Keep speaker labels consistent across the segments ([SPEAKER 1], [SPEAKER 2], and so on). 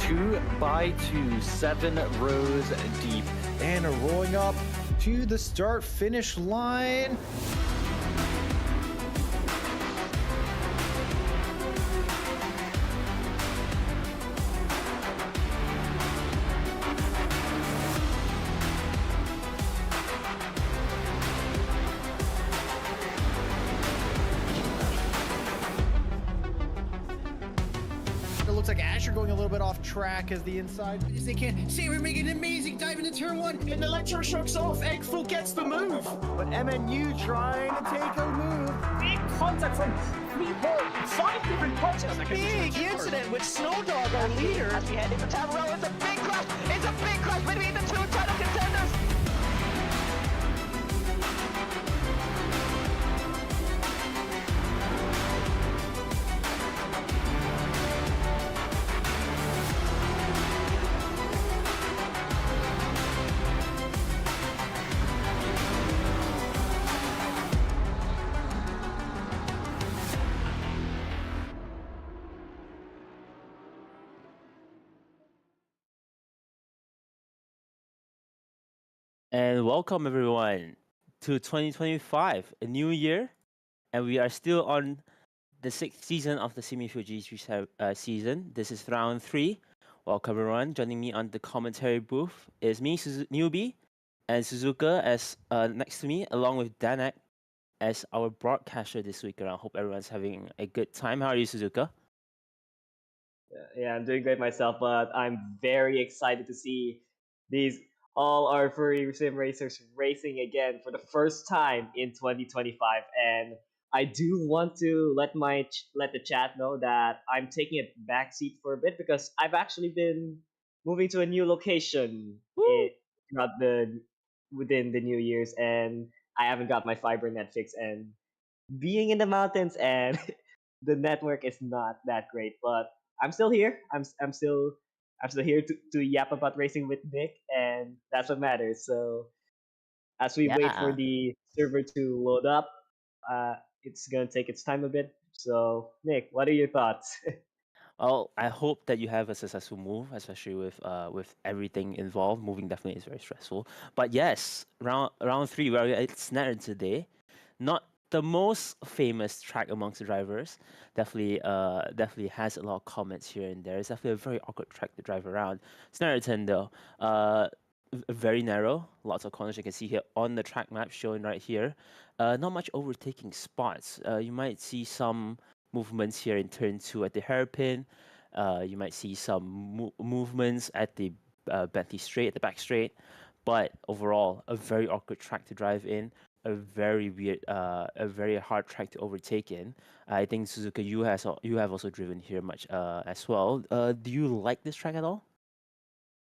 [SPEAKER 1] 2x2, 7 rows deep.
[SPEAKER 2] And rolling up to the start-finish line. It looks like Asher going a little bit off track as the inside as they can. Saber making an amazing dive into turn one, and electroshocks off. Eggful gets the move, but MNU trying to take a move.
[SPEAKER 3] Big contact from 5 different punches.
[SPEAKER 4] Big incident with Snowdog, our leader.
[SPEAKER 5] As we head into town row, it's a big crash. It's a big crash between the two title contenders.
[SPEAKER 6] And welcome everyone to 2025, a new year, and we are still on the 6th season of the Simufur GT3 season. This is round 3. Welcome everyone. Joining me on the commentary booth is me, Newbie, and Suzuka as next to me, along with Denak as our broadcaster this week around. Hope everyone's having a good time. How are you, Suzuka?
[SPEAKER 7] Yeah, I'm doing great myself, but I'm very excited to see these all our furry sim racers racing again for the first time in 2025. And I do want to let the chat know that I'm taking a backseat for a bit because I've actually been moving to a new location throughout within the New Year's, and I haven't got my fiber net fixed. And being in the mountains and the network is not that great, but I'm still here. I'm still here to yap about racing with Nick, and that's what matters. So as we wait for
[SPEAKER 6] Yeah.
[SPEAKER 7] the server to load up, it's gonna take its time a bit. So Nick, what are your thoughts?
[SPEAKER 6] Well, I hope that you have a successful move, especially with everything involved. Moving definitely is very stressful. But yes, round 3, we're at Snetterton today. Not the most famous track amongst the drivers. Definitely has a lot of comments here and there. It's definitely a very awkward track to drive around. Snetterton though, very narrow, lots of corners you can see here on the track map shown right here. Not much overtaking spots. You might see some movements here in turn 2 at the hairpin. You might see some movements at the Bentley straight, at the back straight. But overall, a very awkward track to drive in. A very weird, a very hard track to overtake in. I think Suzuka, you have also driven here much as well. Do you like this track at all?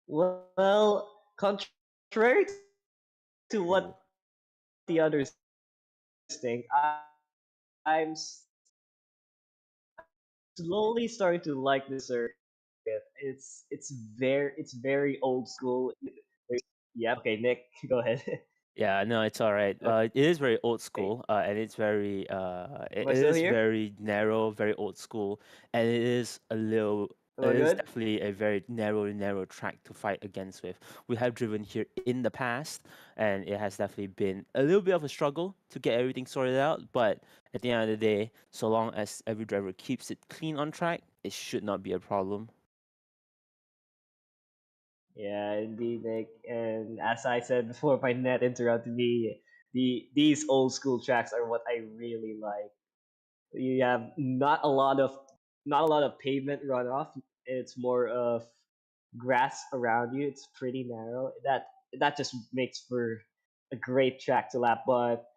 [SPEAKER 7] Well, contrary to what the others think, I'm slowly starting to like this circuit. It's very old school. Yeah. Okay, Nick, go ahead.
[SPEAKER 6] Yeah, no, it's all right. It is very old school, and it's very
[SPEAKER 7] Am
[SPEAKER 6] it
[SPEAKER 7] I still
[SPEAKER 6] is
[SPEAKER 7] here?
[SPEAKER 6] very narrow, very old school, and it is a little.
[SPEAKER 7] Am I
[SPEAKER 6] It is
[SPEAKER 7] good?
[SPEAKER 6] definitely a very narrow track to fight against with. We have driven here in the past, and it has definitely been a little bit of a struggle to get everything sorted out. But at the end of the day, so long as every driver keeps it clean on track, it should not be a problem.
[SPEAKER 7] Yeah, indeed, Nick. And as I said before, my net interrupted me. These old school tracks are what I really like. You have not a lot of pavement runoff. It's more of grass around you. It's pretty narrow. That just makes for a great track to lap. But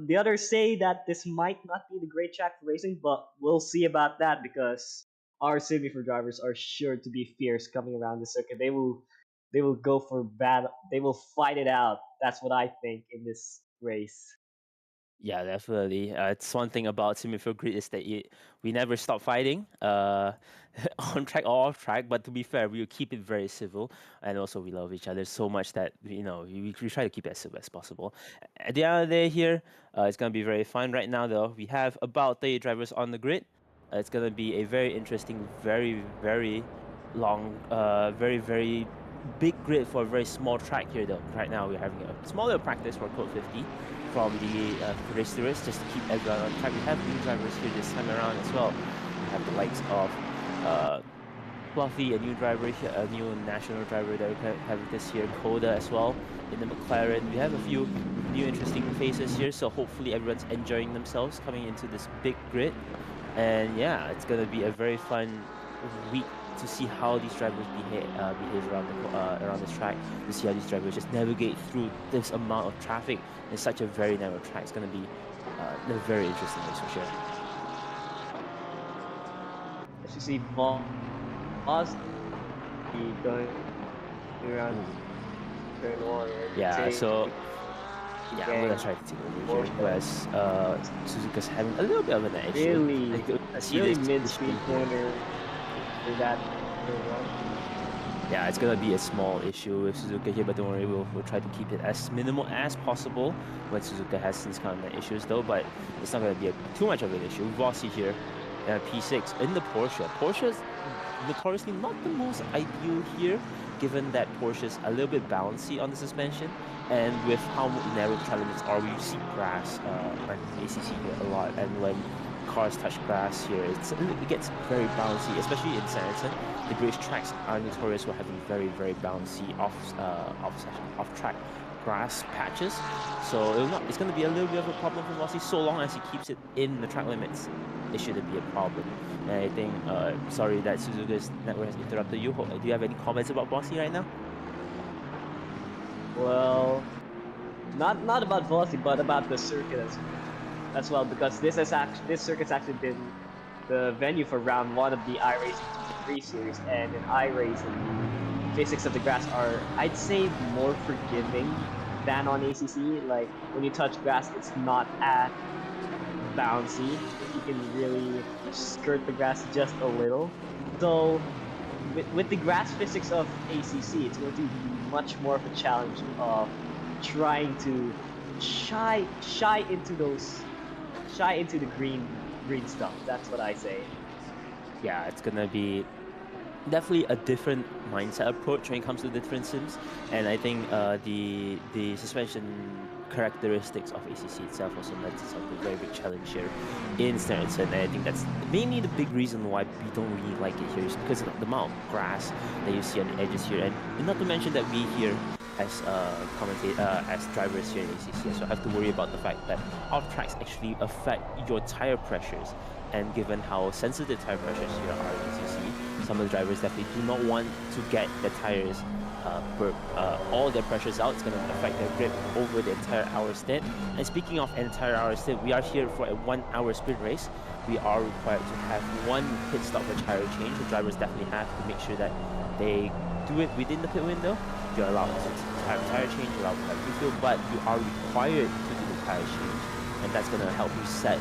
[SPEAKER 7] the others say that this might not be the great track for racing, but we'll see about that because our Simufur drivers are sure to be fierce coming around the circuit. They will go for battle. They will fight it out. That's what I think in this race.
[SPEAKER 6] Yeah, definitely. It's one thing about Simufur Grid is that we never stop fighting, on track or off track. But to be fair, we will keep it very civil, and also we love each other so much that we try to keep it as civil as possible. At the end of the day, here, it's gonna be very fun. Right now, though, we have about 30 drivers on the grid. It's gonna be a very interesting, very long, very big grid for a very small track here. Though right now we're having a smaller practice for Code 50 from the racers just to keep everyone on track. We have new drivers here this time around as well. We have the likes of Fluffy, a new driver here, a new national driver that we have this year, Coda as well in the McLaren. We have a few new interesting faces here, so hopefully everyone's enjoying themselves coming into this big grid. And yeah, it's gonna be a very fun week to see how these drivers behave around this track. To see how these drivers just navigate through this amount of traffic in such a very narrow track. It's gonna be a very interesting race for sure.
[SPEAKER 7] As you see, Boss going around turn one.
[SPEAKER 6] Yeah, so yeah, I'm gonna try to take over here. Whereas Suzuka's having a little bit of an issue.
[SPEAKER 7] Really,
[SPEAKER 6] really
[SPEAKER 7] mid-speed corner for that turn one.
[SPEAKER 6] Yeah, it's gonna be a small issue with Suzuka here, but don't worry, we'll try to keep it as minimal as possible when Suzuka has these kind of issues though, but it's not gonna be too much of an issue. Rossi here, P6 in the Porsche. Porsche's notoriously not the most ideal here, given that Porsche's a little bit bouncy on the suspension, and with how narrow track limits are, we see grass on ACC here a lot, and when cars touch grass here, it gets very bouncy, especially in Snetterton. The British tracks are notorious for having very bouncy off-track grass patches, so it's going to be a little bit of a problem for Rossi so long as he keeps it in the track limits. It shouldn't be a problem. And I think, sorry that Suzuka's network has interrupted you. Do you have any comments about Rossi right now?
[SPEAKER 7] Well, not about Velocity, but about the circuit as well, because this circuit's actually been the venue for round 1 of the iRacing GT3 series, and in iRacing, the physics of the grass are, I'd say, more forgiving than on ACC. Like, when you touch grass, it's not as bouncy. You can really skirt the grass just a little. So, with the grass physics of ACC, it's going to be much more of a challenge of trying to shy into the green stuff. That's what I say.
[SPEAKER 6] Yeah, it's gonna be definitely a different mindset approach when it comes to different sims, and I think the suspension characteristics of ACC itself also lends itself to a very big challenge here in Snetterton, and I think that's mainly the big reason why we don't really like it here, is because of the amount of grass that you see on the edges here, and not to mention that we here as as drivers here in ACC, so have to worry about the fact that off tracks actually affect your tire pressures, and given how sensitive tire pressures here are in ACC, some of the drivers definitely do not want to get the tires all their pressures out. It's going to affect their grip over the entire hour stint. And speaking of entire hour stint, we are here for a 1 hour sprint race. We are required to have 1 pit stop for tire change. The drivers definitely have to make sure that they do it within the pit window. You're allowed to have tire change, you're allowed to have refuel, but you are required to do the tire change, and that's going to help reset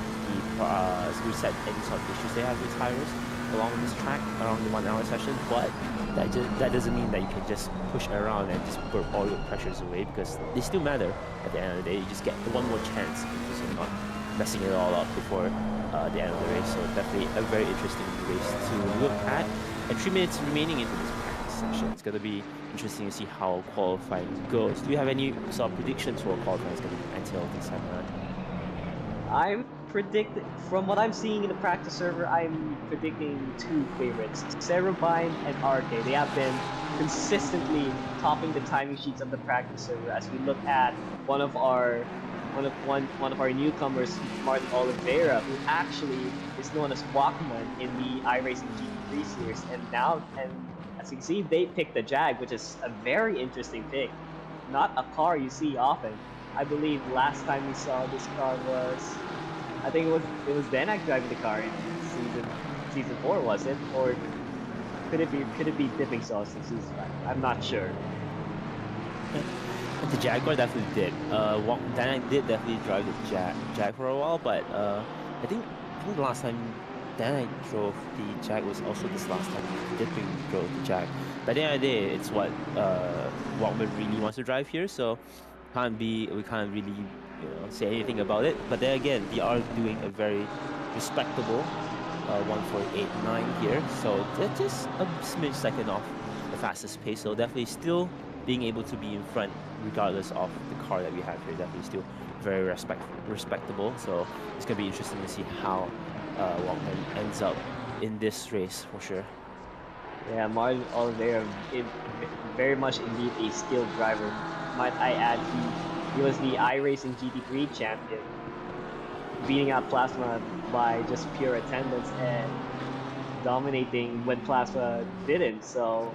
[SPEAKER 6] any sort of issues they have with tires along this track, along the 1 hour session. But that doesn't mean that you can just push around and just burp all your pressures away, because they still matter at the end of the day. You just get one more chance because you're not messing it all up before the end of the race. So definitely a very interesting race to look at. And 3 minutes remaining into this practice session. It's going to be interesting to see how qualifying goes. Do you have any sort of predictions for what qualifying is going to entail this time around?
[SPEAKER 7] I'm predicting, from what I'm seeing in the practice server, I'm predicting 2 favorites, Cerebine and RK. They have been consistently topping the timing sheets of the practice server. As we look at one of our newcomers, Martin Oliveira, who actually is known as Walkman in the iRacing GT3 series, and as you can see, they picked the Jag, which is a very interesting pick. Not a car you see often. I believe last time we saw this car was, I think it was Denak driving the car in season 4, was it? Or could it be dipping sauce in season 5? I'm not sure.
[SPEAKER 6] The Jaguar definitely did. Denak did definitely drive the Jag for a while, but I think the last time Denak drove the Jag was also this last time Dipping drove the Jag. But at the end of the day, it's what Walkman really wants to drive here, so we can't really say anything about it. But then again, they are doing a very respectable 1:48.9 here, so they're just a smidge second off the fastest pace. So definitely still being able to be in front, regardless of the car that we have here. Definitely still very respectable. So it's gonna be interesting to see how Walkman ends up in this race for sure.
[SPEAKER 7] Yeah, Martin Oliveira is very much indeed a skilled driver. Might I add, he was the iRacing GT3 champion, beating out Plasma by just pure attendance and dominating when Plasma didn't. So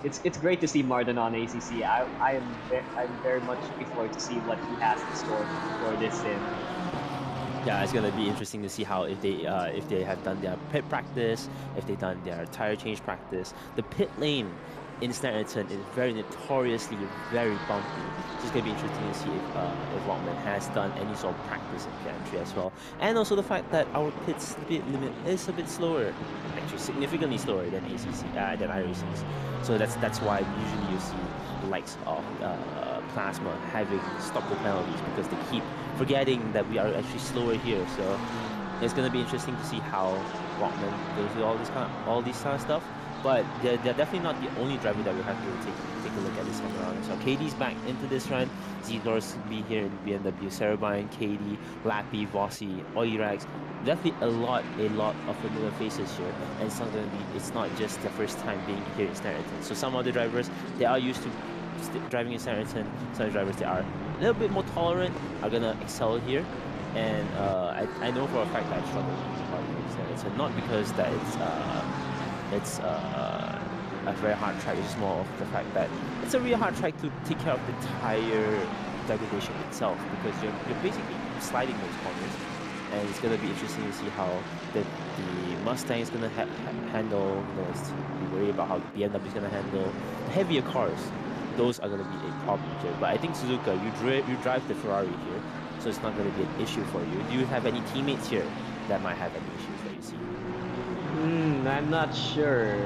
[SPEAKER 7] it's great to see Martin on ACC. I'm very much looking forward to see what he has in store for this sim.
[SPEAKER 6] Yeah, it's gonna be interesting to see how if they have done their pit practice, if they've done their tire change practice. The pit lane in Snetterton is very notoriously very bumpy. So it's gonna be interesting to see if Walkman has done any sort of practice in pit entry as well. And also the fact that our pit speed limit is a bit slower, actually significantly slower than ACC than iRacing's. So that's why usually you see the likes of Plasma having stop-go penalties because they keep forgetting that we are actually slower here. So it's gonna be interesting to see how Walkman goes with all these kind of stuff. But they're definitely not the only driver that we have to take a look at this time around. So KD's back into this run. Zedor's be here in BMW, Sarabine, KD, Lappy, Vossi, Oirax. Definitely a lot of familiar faces here. And it's not just their first time being here in Snetterton. So some other drivers, they are used to driving in Snetterton. Some drivers, they are a little bit more tolerant, are gonna excel here. And I know for a fact that I struggle with Snetterton, not because that it's a very hard track. It's just more of the fact that it's a really hard track to take care of the tire degradation itself, because you're basically sliding those corners, and it's gonna be interesting to see how the Mustang is gonna handle. We worry about how the BMW is gonna handle the heavier cars. Those are gonna be a problem here. But I think Suzuka, you drive the Ferrari here, so it's not gonna be an issue for you. Do you have any teammates here that might have any issues that you see?
[SPEAKER 7] I'm not sure.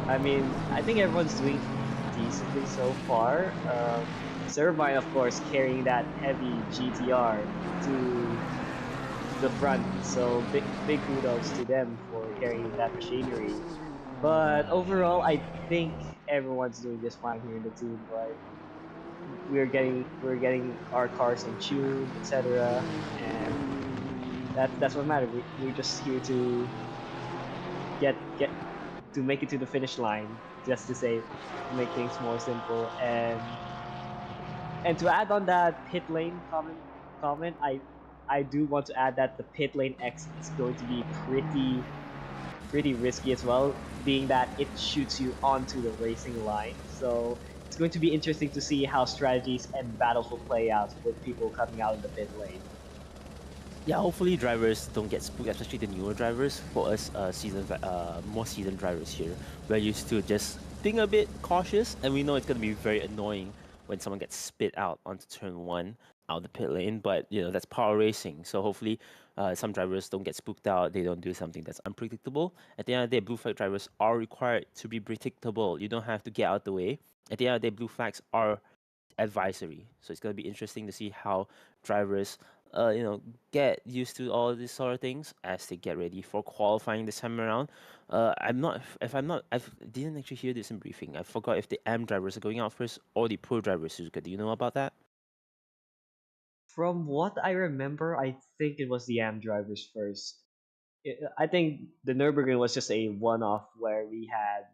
[SPEAKER 7] I mean, I think everyone's doing decently so far. Servine, of course, carrying that heavy GTR to the front, so big kudos to them for carrying that machinery. But overall, I think everyone's doing just fine here in the team. Like we're getting our cars in tune, etc. And that's what matters. We're just here to get to make it to the finish line, just to say, to make things more simple. And to add on that pit lane comment, I do want to add that the pit lane exit is going to be pretty risky as well, being that it shoots you onto the racing line. So it's going to be interesting to see how strategies and battles will play out with people coming out of the pit lane.
[SPEAKER 6] Yeah, hopefully drivers don't get spooked, especially the newer drivers. For us, more seasoned drivers here, we're used to just being a bit cautious, and we know it's gonna be very annoying when someone gets spit out onto turn one out the pit lane. But that's power racing, so hopefully some drivers don't get spooked out. They don't do something that's unpredictable. At the end of the day, blue flag drivers are required to be predictable. You don't have to get out the way. At the end of the day, blue flags are advisory. So it's gonna be interesting to see how drivers get used to all these sort of things as they get ready for qualifying this time around. I didn't actually hear this in briefing. I forgot if the AM drivers are going out first or the pro drivers, Suzuka. Do you know about that?
[SPEAKER 7] From what I remember, I think it was the AM drivers first. I think the Nürburgring was just a one-off where we had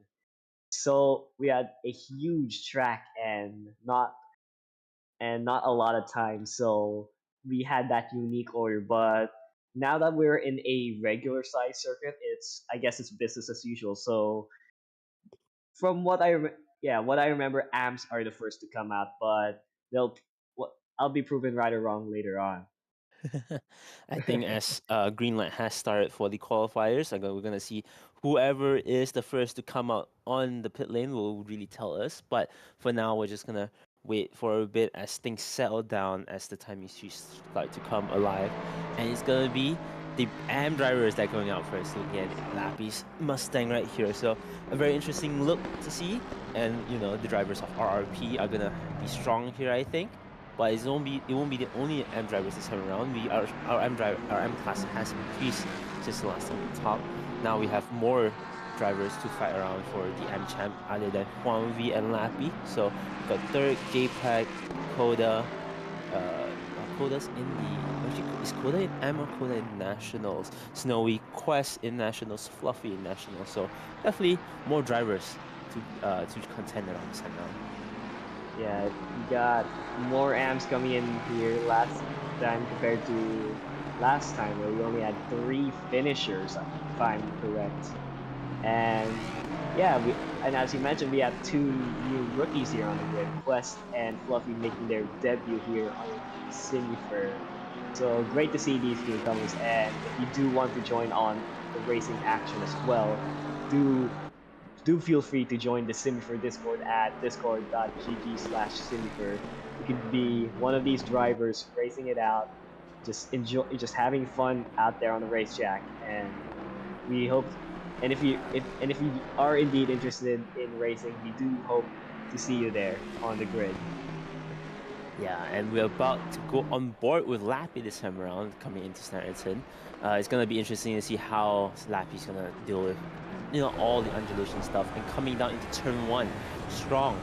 [SPEAKER 7] a huge track and not a lot of time, so we had that unique order. But now that we're in a regular size circuit, I guess it's business as usual. So from what what I remember, AMs are the first to come out, but I'll be proven right or wrong later on.
[SPEAKER 6] I think as green light has started for the qualifiers, we're gonna see whoever is the first to come out on the pit lane will really tell us. But for now, we're just gonna wait for a bit as things settle down, as the timing sheets start to come alive, and it's gonna be the AM drivers that are going out first. Looking at Lappy's Mustang right here, so a very interesting look to see. And the drivers of RRP are gonna be strong here, I think. but it won't be the only M drivers this time around. Our our M class has increased since the last time we talked. Now we have more drivers to fight around for the M champ other than Huang V and Lappy. So we got Dirk, JPEG, Koda. Koda's in the is Koda in M or Koda in Nationals? Snowy, Quest in Nationals, Fluffy in Nationals. So definitely more drivers to contend around this time round.
[SPEAKER 7] Yeah, we got more amps coming in here last time compared to last time where we only had 3 finishers, if I'm correct. And yeah, and as you mentioned, we have 2 new rookies here on the grid, Quest and Fluffy making their debut here on Simufur. So great to see these newcomers, and if you do want to join on the racing action as well, do feel free to join the Simufur Discord at discord.gg/Simufur. You could be one of these drivers racing it out, just having fun out there on the racetrack, and we hope and if you are indeed interested in racing, we do hope to see you there on the grid.
[SPEAKER 6] Yeah, and we're about to go on board with Lappy this time around, coming into Snetterton. It's gonna be interesting to see how Lappy's gonna deal with, all the undulation stuff, and coming down into turn 1, strong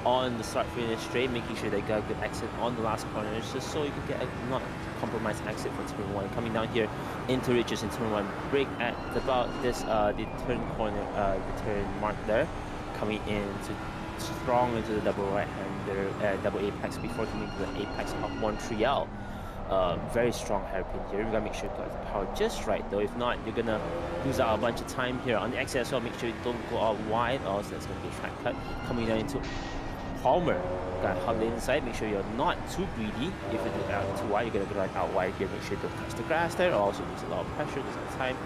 [SPEAKER 6] on the start finish straight, making sure they got a good exit on the last corner, just so you can get a not compromised exit for turn 1. Coming down here into Riches in turn 1, break at about this the turn corner, the turn mark there, coming into strong into the double right-hander, double apex before coming to the apex of Montreal. Very strong hairpin here. We gotta make sure you got the power just right though. If not, you're gonna lose out a bunch of time here on the exit as well. Make sure you don't go out wide, or else that's gonna be a track cut. Coming down into Palmer. Gotta hug the inside. Make sure you're not too greedy. If you do out too wide, you're gonna go out wide here. Make sure you don't touch the grass there, or also lose a lot of pressure, lose a lot of time.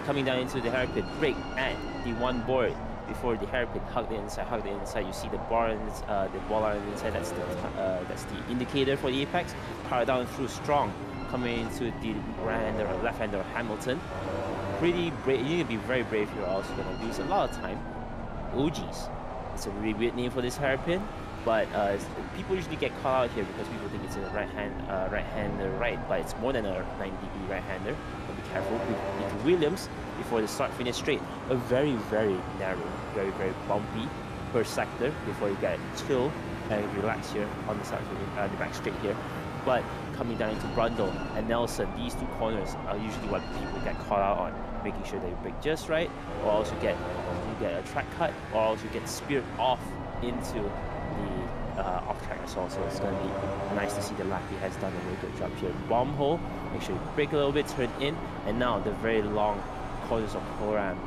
[SPEAKER 6] Coming down into the hairpin, break at the 1 board. Before the hairpin, hug the inside. You see the bar and the ball on the inside. That's the indicator for the apex. Power down through strong, coming into the right-hander or left-hander Hamilton. Pretty brave. You need to be very brave here. Also gonna lose a lot of time. OGs. It's a really weird name for this hairpin, but people usually get caught out here because people think it's a right-hander right, but it's more than a 90-degree right-hander. But be careful. With Williams. Before the start finish straight, a very narrow, very bumpy per sector before you get chill and relax here on the start finish, the back straight here. But coming down into Brundle and Nelson, these 2 corners are usually what people get caught out on, making sure they break just right, or else you get a track cut, or else you get speared off into the off track as well. So it's going to be nice to see that Lappy has done a really good job here. Bomb hole, make sure you break a little bit, turn in, and now the very long corners of program.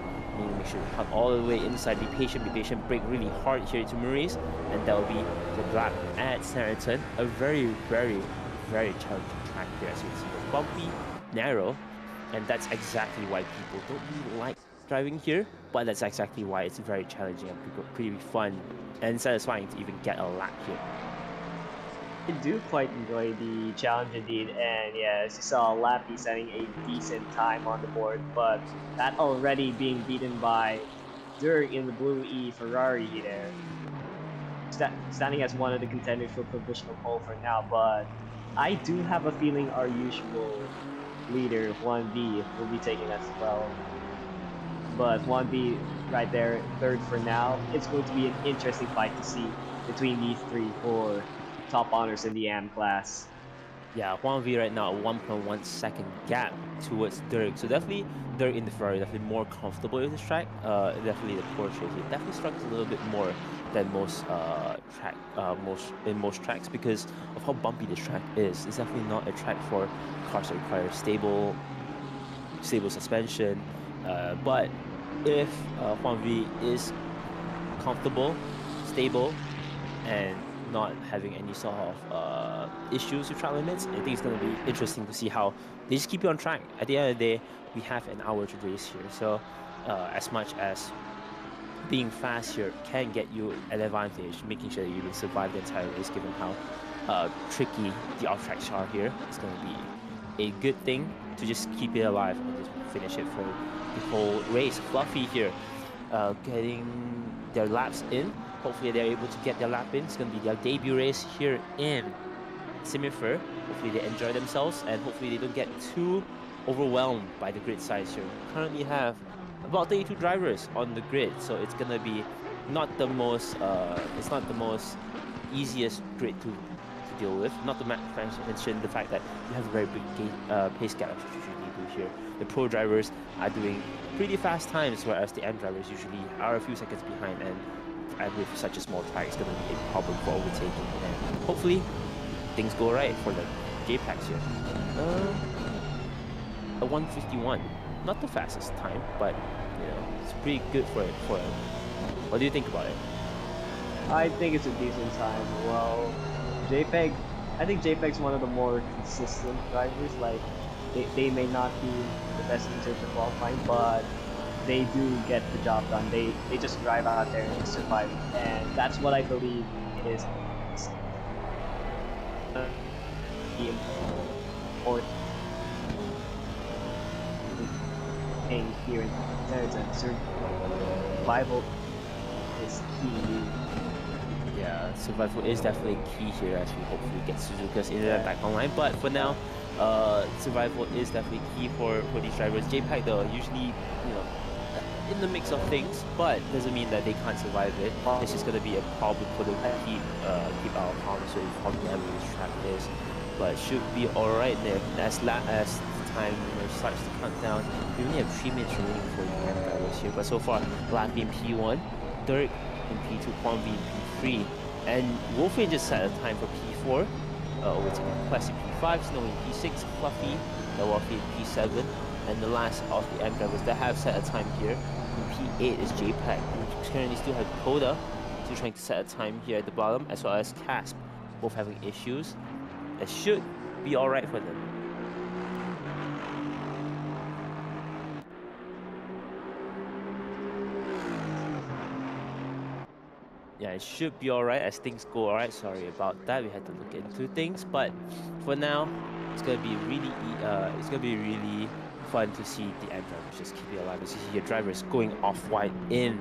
[SPEAKER 6] Make sure you cut all the way inside. Be patient, break really hard here to Maurice, and that will be the lap at Snetterton. A very challenging track here, as you can see. Bumpy, narrow, and that's exactly why people don't really like driving here, but that's exactly why it's very challenging and pretty fun and satisfying to even get a lap here.
[SPEAKER 7] I do quite enjoy the challenge indeed, and yeah, as you saw, Lappy setting a decent time on the board, but that already being beaten by Dirk in the Blue E Ferrari there, standing as one of the contenders for provisional pole for now. But I do have a feeling our usual leader, 1B, will be taking us as well. But 1B right there, 3rd for now. It's going to be an interesting fight to see between these 3 for top honors in the AM class.
[SPEAKER 6] Yeah, Huang V right now, a 1.1 second gap towards Dirk. So definitely Dirk in the Ferrari, definitely more comfortable with this track. Definitely the Porsche, he definitely struggles a little bit more than most most tracks because of how bumpy this track is. It's definitely not a track for cars that require stable suspension. But if Huang V is comfortable, stable, and not having any sort of issues with track limits, I think it's going to be interesting to see how they just keep you on track. At the end of the day, we have an hour to race here, so as much as being fast here can get you an advantage, making sure that you will survive the entire race given how tricky the off-tracks are here, it's going to be a good thing to just keep it alive and just finish it for the whole race. Fluffy here getting their laps in. Hopefully they're able to get their lap in. It's going to be their debut race here in Simufur, hopefully they enjoy themselves and hopefully they don't get too overwhelmed by the grid size here. We currently have about 32 drivers on the grid, so it's gonna be not the most easiest grid to deal with. Not to mention the fact that you have a very big pace gap as you usually do here. The pro drivers are doing pretty fast times, whereas the M drivers usually are a few seconds behind, and with such a small track, it's going to be a problem for overtaking. And hopefully, things go right for the JPEGs here. A 151, not the fastest time, but you know, it's pretty good for it. What do you think about it?
[SPEAKER 7] I think it's a decent time. Well, I think JPEG's one of the more consistent drivers. Like, they may not be the best in terms of qualifying, but they do get the job done. They just drive out there and survive, and that's what I believe is the important thing here in Snetterton. Survival is key.
[SPEAKER 6] Yeah, survival is definitely key here as we hopefully get Suzuka's internet back online. But for now, survival is definitely key for these drivers. JPEG though, usually, you know, in the mix of things, but doesn't mean that they can't survive it. It's just gonna be a problem for them to keep our palms with how level this track is. But should be alright there. As time starts to count down, we only have 3 minutes remaining for the M drivers here. But so far, Latvia in P1, Dirk in P2, Kwamvi in P3, and Wolfing just set a time for P4. Overtaking Quest in P5, Snow in P6, Fluffy, Dawafi in P7, and the last of the M drivers that have set a time here in P8 is JPEG, who currently still have Coda, still trying to set a time here at the bottom, as well as Casp, both having issues. It should be alright for them. Yeah, it should be alright as things go alright. Sorry about that. We had to look into things, but for now, it's gonna be really fun to see the M drivers just keep it alive. As you see your drivers going off wide in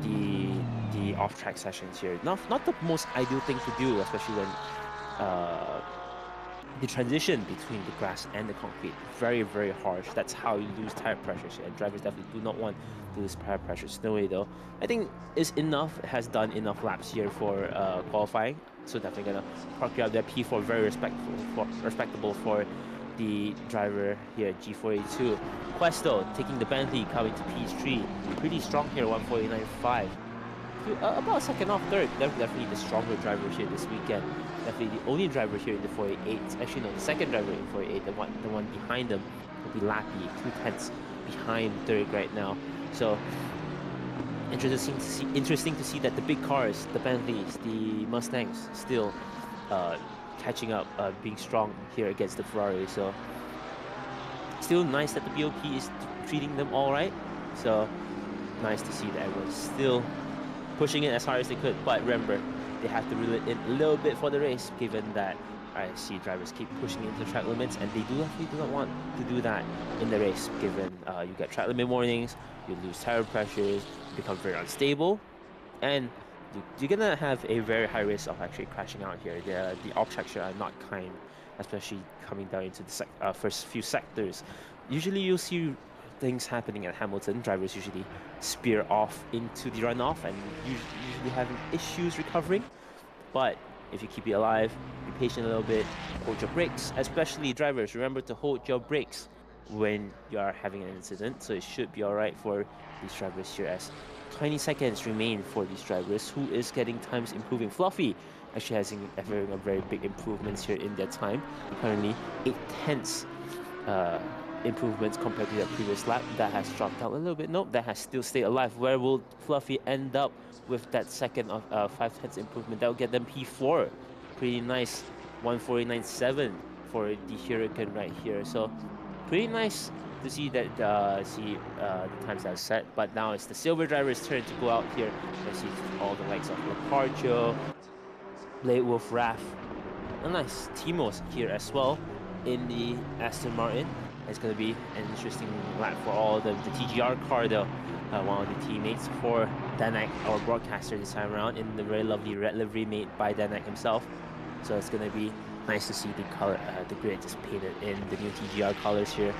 [SPEAKER 6] the off-track sessions here. Not the most ideal thing to do, especially when the transition between the grass and the concrete very, very harsh. That's how you lose tire pressures, and drivers definitely do not want to lose tire pressure. Snowy though, I think is enough, has done enough laps here for qualifying, so definitely gonna park you out there. P4 very respectable for the driver here, G482. Questo taking the Bentley, coming to P3, pretty strong here, 149.5. About a second off third. Definitely the stronger driver here this weekend. Definitely the only driver here in the 488. Actually, no, the second driver in 488. The one behind them will be Lappy, 2/10 behind third right now. So interesting to see that the big cars, the Bentleys, the Mustangs, still catching up, being strong here against the Ferrari. So still nice that the BOP is treating them all right. So nice to see that everyone's still pushing it as hard as they could, but remember, they have to reel it in a little bit for the race, given that I see drivers keep pushing into track limits, and they do not want to do that in the race, given you get track limit warnings, you lose tire pressures, you become very unstable, and you're gonna have a very high risk of actually crashing out here. The off-tracks here are not kind, especially coming down into the first few sectors. Usually you'll see things happening at Hamilton. Drivers usually spear off into the runoff and usually having issues recovering. But if you keep it alive, be patient a little bit, hold your brakes. Especially drivers, remember to hold your brakes when you are having an incident. So it should be alright for these drivers here, as 20 seconds remain for these drivers. Who is getting times improving? Fluffy actually has a very big improvements here in their time. Currently 8/10 improvements compared to the previous lap. That has dropped out a little bit. Nope, that has still stayed alive. Where will Fluffy end up with that second of 5/10 improvement? That will get them P4. Pretty nice, 149.7 for the Hurricane right here. So pretty nice to see that the times that are set. But now it's the silver driver's turn to go out here. Let's see all the likes of Lepardio, Blade Wolf, Raph, and nice Timos here as well in the Aston Martin. It's going to be an interesting lap for all of them. The TGR car though, one of the teammates for Denak, our broadcaster this time around, in the very lovely red livery made by Denak himself. So it's going to be Nice to see the color, the grid just painted in the new TGR colors here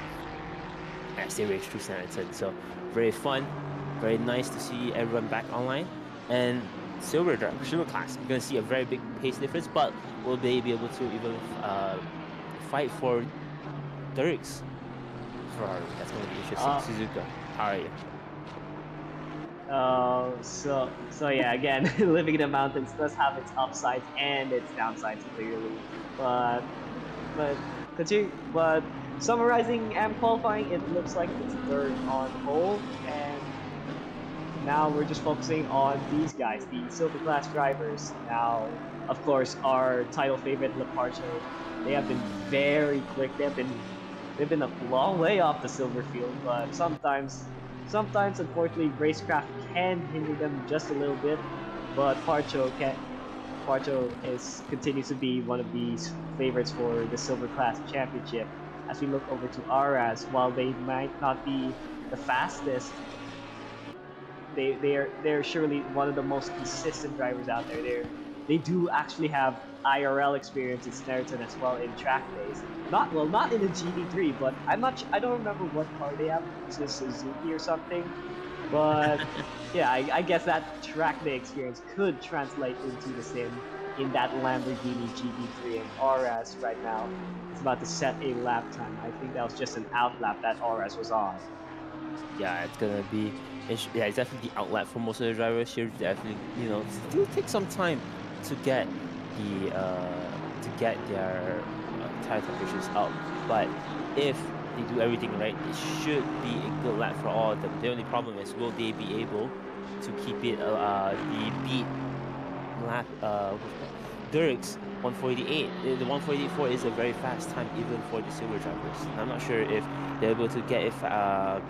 [SPEAKER 6] as they race through Snetterton. So very fun, very nice to see everyone back online. And silver class, we're gonna see a very big pace difference, but will they be able to even fight for Dirk's Ferrari? That's gonna be interesting. Suzuka, how are you?
[SPEAKER 7] So yeah, again, living in the mountains does have its upsides and its downsides clearly, but but summarizing and qualifying, it looks like it's third on pole, and now we're just focusing on these guys, the silver class drivers. Now, of course, our title favorite Leparcho, they have been very quick. They've been a long way off the silver field, but sometimes unfortunately racecraft can hinder them just a little bit. But Parcho continues to be one of these favorites for the silver class championship. As we look over to Aras, while they might not be the fastest, they're surely one of the most consistent drivers out there. They do actually have IRL experience in Snetterton as well in track days. Not in the GT3, but I don't remember what car they have. It's a Suzuki or something. But yeah, I guess that track day experience could translate into the sim in that Lamborghini GT3, and RS right now is about to set a lap time. I think that was just an out lap that RS was on.
[SPEAKER 6] Yeah, it's gonna be. Yeah, it's definitely the outlet for most of the drivers here. Definitely, still take some time to get their tire temperatures up. But if they do everything right, it should be a good lap for all of them. The only problem is, will they be able to keep it the beat lap Dirk's 148. The 148.4 is a very fast time even for the silver drivers. I'm not sure if they're able to get it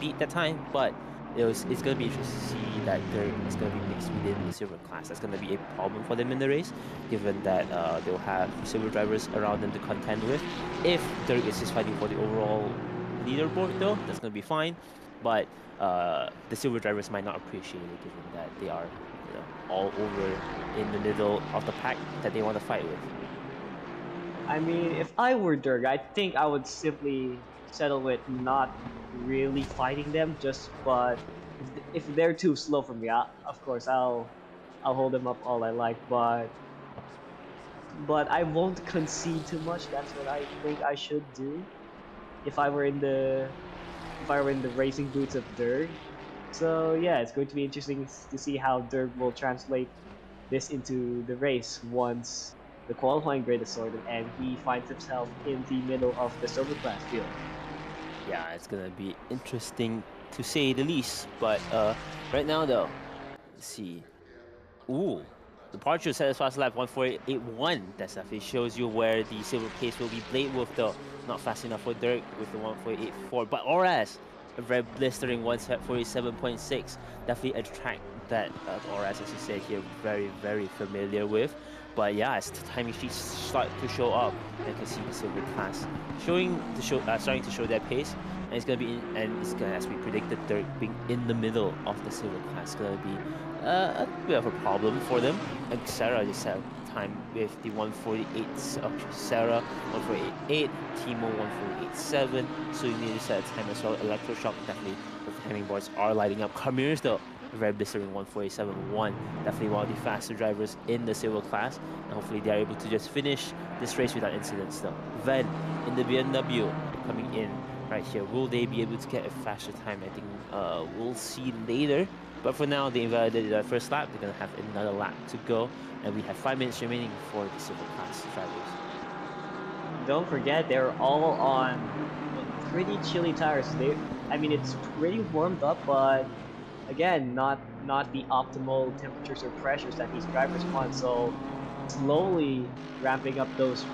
[SPEAKER 6] beat that time, but it's going to be interesting to see that Dirk is going to be mixed within the silver class. That's going to be a problem for them in the race, given that they'll have silver drivers around them to contend with. If Dirk is just fighting for the overall leaderboard though, that's going to be fine, but the silver drivers might not appreciate it, given that they are all over in the middle of the pack that they want to fight with.
[SPEAKER 7] I mean, if I were Dirk, I think I would simply settle with not really fighting them. But if they're too slow for me, of course I'll hold them up all I like. But I won't concede too much. That's what I think I should do if I were in the racing boots of Dirk. So yeah, it's going to be interesting to see how Dirk will translate this into the race once the qualifying grid is sorted and he finds himself in the middle of the silver class field.
[SPEAKER 6] Yeah, it's gonna be interesting to say the least. But right now though, let's see. Ooh, the departure set as fast lap 148.1. That definitely shows you where the silver pace will be played with though. Not fast enough for Dirk with the 148.4, but Oras, a very blistering 147.6. Definitely a track that Oras, as you said here, very, very familiar with. But yeah, as the timing sheets start to show up, you can see the silver class starting to show their pace, and it's gonna, as we predicted, Dirk being in the middle of the silver class is gonna be a bit of a problem for them. And Sarah just had time with the 148. Sarah 148.8, Timo 148.7. So you need to set a time as well. Electroshock definitely with the timing boards are lighting up. Carmirs though, a very blistering 147.1. Definitely one of the faster drivers in the silver class, and hopefully they are able to just finish this race without incidents though. Ven in the BMW coming in right here. Will they be able to get a faster time? I think we'll see later. But for now, they invalidated their first lap. They're going to have another lap to go. And we have 5 minutes remaining for the silver class drivers.
[SPEAKER 7] Don't forget, they're all on pretty chilly tires. I mean, it's pretty warmed up, but again, not the optimal temperatures or pressures that these drivers want. So slowly ramping up those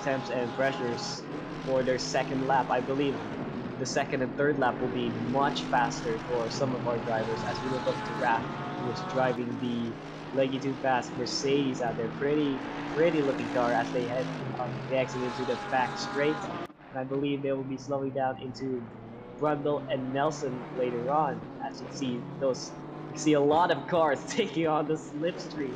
[SPEAKER 7] temps and pressures for their second lap. I believe the second and third lap will be much faster for some of our drivers as we look up to Raph, who is driving the leggy too fast Mercedes out there. Pretty looking car as they exit into the back straight. And I believe they will be slowing down into Brundle and Nelson later on. As you see a lot of cars taking on the slipstream.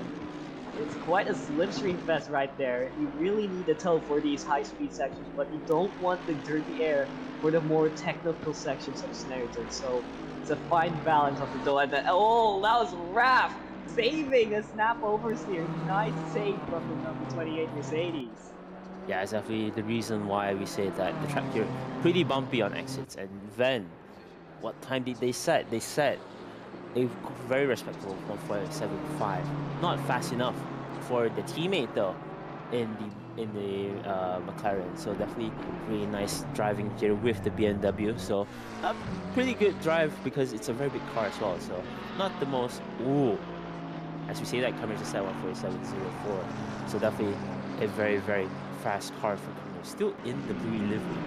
[SPEAKER 7] It's quite a slipstream fest right there. You really need the toe for these high-speed sections, but you don't want the dirty air for the more technical sections of Snetterton. So it's a fine balance of the toe. And oh, that was Raph saving a snap oversteer. Nice save from the number 28 Mercedes.
[SPEAKER 6] Yeah, it's definitely the reason why we say that the track here pretty bumpy on exits. And then, what time did they set? They set a very respectable 1.75. Not fast enough for the teammate though in the McLaren. So definitely really nice driving here with the BMW. So a pretty good drive because it's a very big car as well. So not the most as we say that Cummins just said 147.04. So definitely a very fast car for Cummins. Still in the Blue E livery.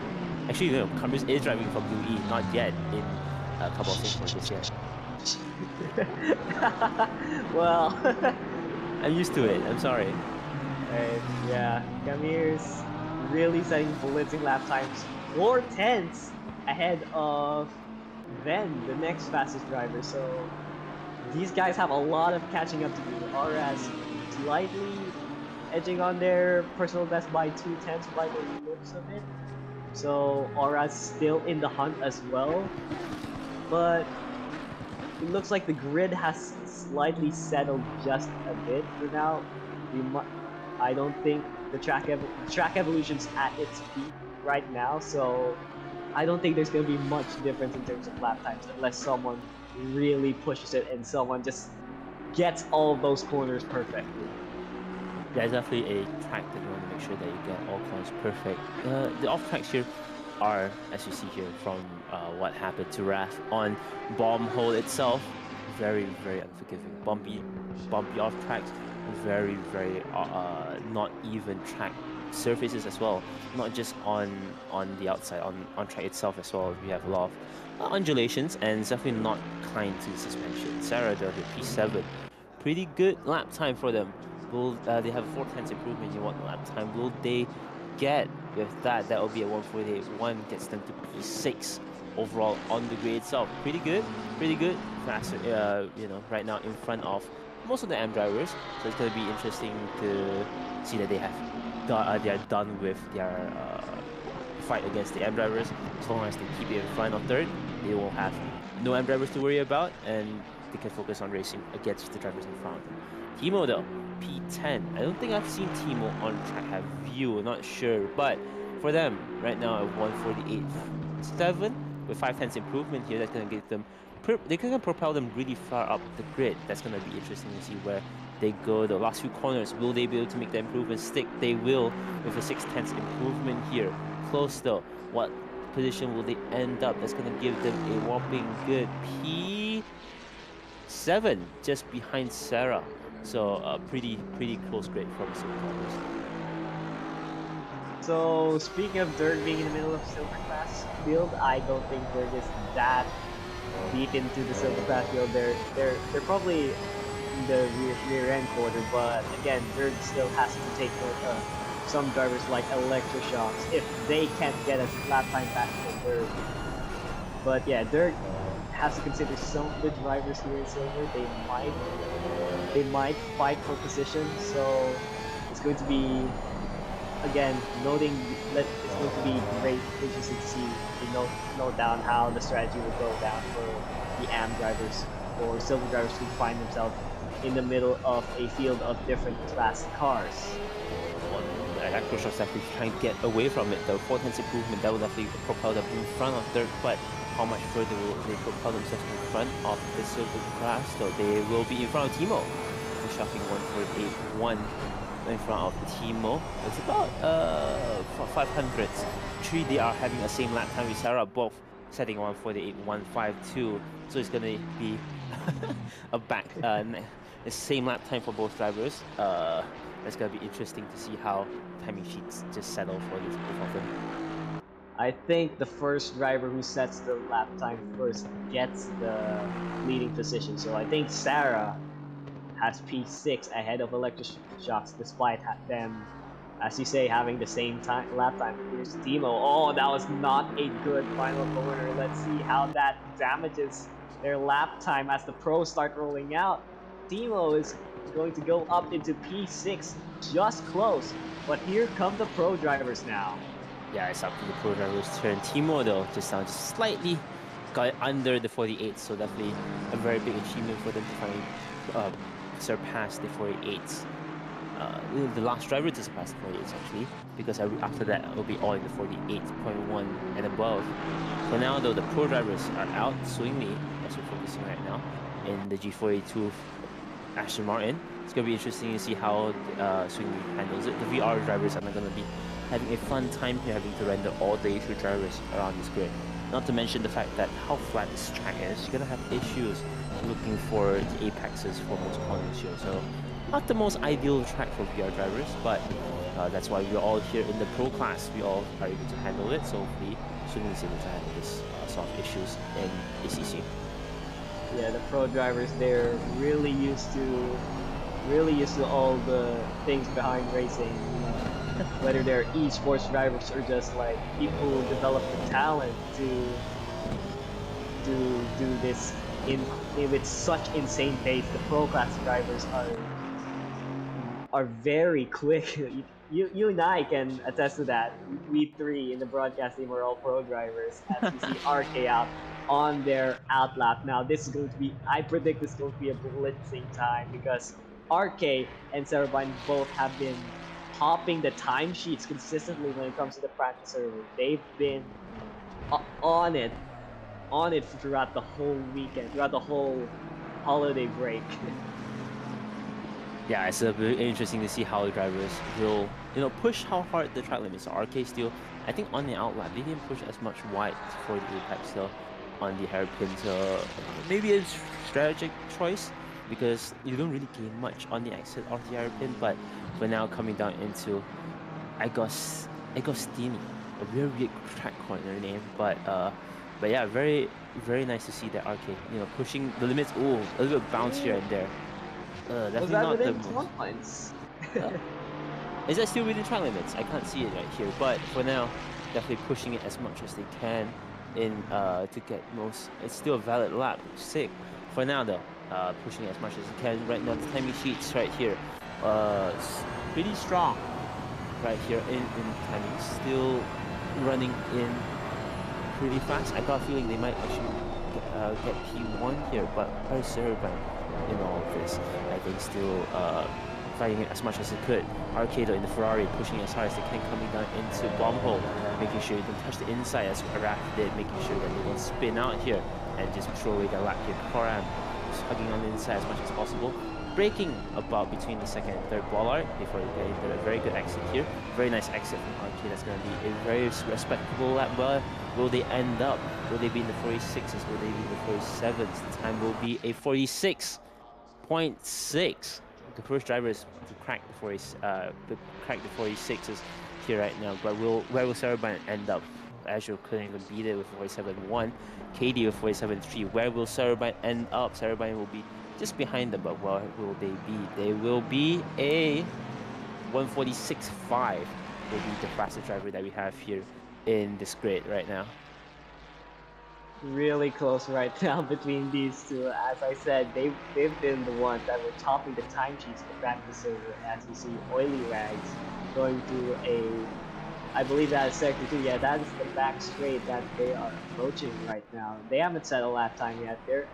[SPEAKER 6] Actually, no, Cummins is driving for Blue E, not yet in a couple of things for this year.
[SPEAKER 7] Well,
[SPEAKER 6] I'm used to it. I'm sorry.
[SPEAKER 7] yeah, Kamir's really setting blitzing lap times 4/10 ahead of Ven, the next fastest driver. So these guys have a lot of catching up to do. RS slightly edging on their personal best by 2/10 by the looks of it. So RS still in the hunt as well, but it looks like the grid has slightly settled just a bit for now. I don't think the track evolution's at its peak right now, so I don't think there's going to be much difference in terms of lap times unless someone really pushes it and someone just gets all of those corners perfectly.
[SPEAKER 6] Yeah, it's definitely a track that you want to make sure that you get all corners perfect. The off tracks here are, as you see here, from what happened to Raph on bomb hole itself, very unforgiving, bumpy off tracks, very not even track surfaces as well, not just on the outside, on track itself as well. We have a lot of undulations and it's definitely not kind to the suspension. Sarah does a P7, pretty good lap time for them. Will they have a 4/10 improvement in 1 lap time? Will they get with that? That will be a 1:48.1, gets them to P6 overall on the grid itself. Pretty good. Faster, you know, right now in front of most of the AM drivers. So it's going to be interesting to see that they are done with their fight against the AM drivers. As long as they keep it in front of third, they will have no AM drivers to worry about, and they can focus on racing against the drivers in front of them. Timo though, P10. I don't think I've seen Timo on track have view, not sure, but for them right now at 1:48.7 with 5/10 improvement here, that's going to give them, they can propel them really far up the grid. That's going to be interesting to see where they go. The last few corners, will they be able to make the improvement stick? They will with a 6/10 improvement here. Close though. What position will they end up? That's going to give them a whopping good P7, just behind Sarah. So pretty close grid from Silver.
[SPEAKER 7] So speaking of Dirk being in the middle of silver class field, I don't think Dirk is that deep into the silver class field. They're probably in the rear end quarter, but again, Dirk still has to take note of some drivers like electroshocks if they can't get a lap time back for Dirk. But yeah, Dirk has to consider some of the drivers here in silver. They might fight for position, so it's going to be, again, noting that it's going to be great interesting to see, note down how the strategy will go down for the AM drivers or silver drivers who find themselves in the middle of a field of different class cars.
[SPEAKER 6] Electroshocks definitely trying to get away from it. The 4/10 improvement, that will definitely propel them in front of third, but how much further will they propel themselves in front of the silver class? So they will be in front of Timo. The shocking 1:48.1 in front of Timo. It's about 500s. They are having the same lap time with Sarah, both setting 1:48.152. So it's gonna be the same lap time for both drivers. That's gonna be interesting to see how timing sheets just settle for these both of them.
[SPEAKER 7] I think the first driver who sets the lap time first gets the leading position. So I think Sarah has P6 ahead of electroshocks, despite them, as you say, having the same lap time. Here's Timo. Oh, that was not a good final corner. Let's see how that damages their lap time as the pros start rolling out. Timo is going to go up into P6, just close. But here come the pro drivers now.
[SPEAKER 6] Yeah, it's up to the pro driver's turn. Timo, though, just now just slightly got under the 48, so definitely a very big achievement for them to finally surpass the 48s. The last driver to surpass the 48s, actually, because after that, it will be all in the 48.1 and above. For now, though, the pro drivers are out swingly, as we're focusing right now, in the G42 Aston Martin. It's going to be interesting to see how Swingly handles it. The VR drivers are not going to be having a fun time here, having to render all the issue drivers around this grid. Not to mention the fact that how flat this track is, you're going to have issues looking for the apexes for most corners here. So not the most ideal track for VR drivers, but that's why we're all here in the pro class. We all are able to handle it, so hopefully Swingly is able to handle this sort of issues in ACC.
[SPEAKER 7] Yeah, the pro drivers, they're really used to all the things behind racing. Whether they're esports drivers or just like people who develop the talent to do this with such insane pace. The pro class drivers are very quick. You and I can attest to that. We three in the broadcast team are all pro drivers, as we see RK out on their outlap. Now this is going to be, I predict this is going to be a blitzing time, because RK and Sarabine both have been topping the timesheets consistently when it comes to the practice server. They've been on it throughout the whole weekend, throughout the whole holiday break.
[SPEAKER 6] Yeah, it's very interesting to see how the drivers will, push how hard the track limits are. RK still, I think on the outlap, they didn't push as much wide for the apex still on the hairpin. So maybe a strategic choice, because you don't really gain much on the exit of the hairpin. But for now, coming down into Agostini, a very weird track corner name, but yeah, very very nice to see that RK, pushing the limits. Oh, a little bit of bounce here and there. Definitely
[SPEAKER 7] Was that
[SPEAKER 6] not the
[SPEAKER 7] within
[SPEAKER 6] most.
[SPEAKER 7] points?
[SPEAKER 6] Is that still within track limits? I can't see it right here, but for now, definitely pushing it as much as they can in to get most. It's still a valid lap. Sick. For now though, pushing it as much as you can. Right now, the timing sheets right here, pretty strong. Right here in timing, still running in pretty fast. I got a feeling they might actually get P1 here, but Sarabine in all of this, I think still fighting it as much as it could. Arcado in the Ferrari pushing as hard as they can, coming down into bomb hole, making sure you don't touch the inside as Araf did, making sure that they don't spin out here and just throw away the lap here. Koram just hugging on the inside as much as possible, braking about between the second and third bollard before you get into a very good exit here. Very nice exit from RK. That's going to be a very respectable lap. Well, will they end up? Will they be in the 46s? Will they be in the 47s? The time will be a 46.6. The first drivers to crack the 46s here right now. But where will Sarabine end up? Azure couldn't even beat it with 47.1. KD with 47.3. Where will Sarabine end up? Sarabine will be just behind them, but where will they be? They will be a 146.5. Will be the fastest driver that we have here in this grid right now.
[SPEAKER 7] Really close right now between these two. As I said, they've been the ones that were topping the timesheets in the practice server. As you see, Oily Rags going through I believe that is sector 2. Yeah, that is the back straight that they are approaching right now. They haven't set a lap time yet. They're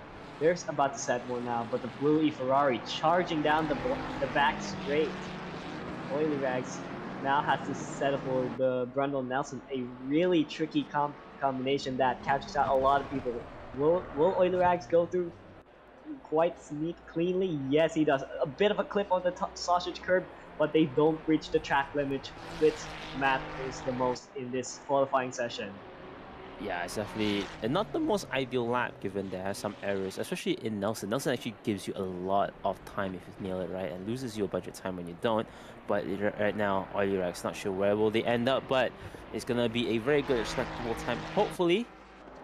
[SPEAKER 7] about to set one now, but the Blue E Ferrari charging down the back straight. Oily Rags now has to settle for the Brundle Nelson, a really tricky combination that catches out a lot of people. Will Oily Rags go through quite cleanly? Yes, he does. A bit of a clip on the sausage curb, but they don't reach the track limit, which matters the most in this qualifying session.
[SPEAKER 6] Yeah, it's definitely not the most ideal lap, given there are some errors, especially in Nelson. Nelson actually gives you a lot of time if you nail it right, and loses you a bunch of time when you don't. But right now, Oily Rags, not sure where will they end up, but it's gonna be a very good, respectable time, hopefully,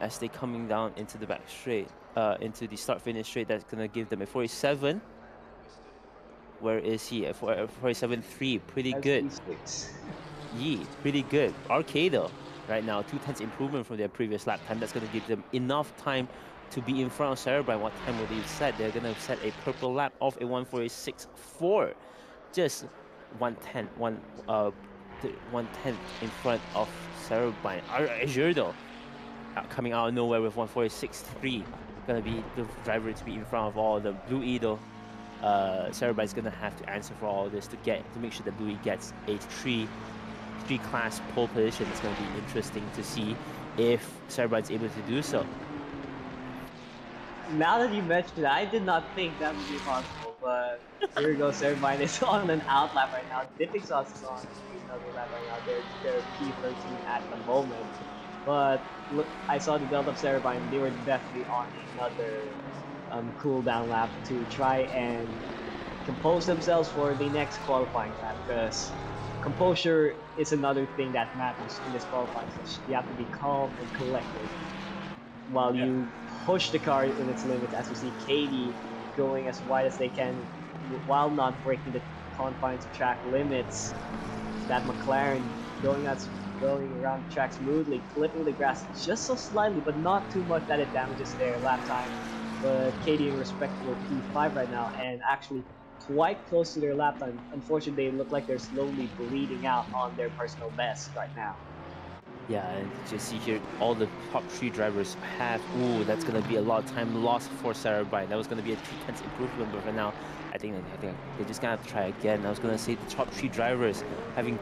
[SPEAKER 6] as they coming down into the back straight, into the start-finish straight. That's gonna give them a 47. Where is he? A 47.3, pretty good. Yeah, pretty good. RK though, right now, 2/10 improvement from their previous lap time. That's going to give them enough time to be in front of Cerebrine, what time will they set? They're gonna set a purple lap of a 146.4, just 1/10 in front of Cerebrine. Azure though, coming out of nowhere with 146.3, gonna be the driver to be in front of all the Blue E though. Cerebrine's gonna have to answer for all this to make sure that Blue E gets a three class pole position. It's gonna be interesting to see if Cerebrine's able to do so.
[SPEAKER 7] Now that you mentioned it, I did not think that would be possible, but here goes. Cerebrine is on an out lap right now. Dipping Sauce is on another lap right now. They're P13 at the moment. But look, I saw the build up Cerebrine. They were definitely on another cooldown lap to try and compose themselves for the next qualifying lap, because composure is another thing that matters in this qualifying session. You have to be calm and collected while you push the car in its limits, as we see Katie going as wide as they can while not breaking the confines of track limits. That McLaren going around the track smoothly, clipping the grass just so slightly, but not too much that it damages their lap time. But Katie in respectable P5 right now, and actually quite close to their lap time. Unfortunately, they look like they're slowly bleeding out on their personal best right now.
[SPEAKER 6] Yeah, and you see here, all the top 3 drivers have... Ooh, that's going to be a lot of time lost for Cerebrine. That was going to be a 3/10 improvement, but for now, I think they're just going to have to try again. I was going to say the top 3 drivers having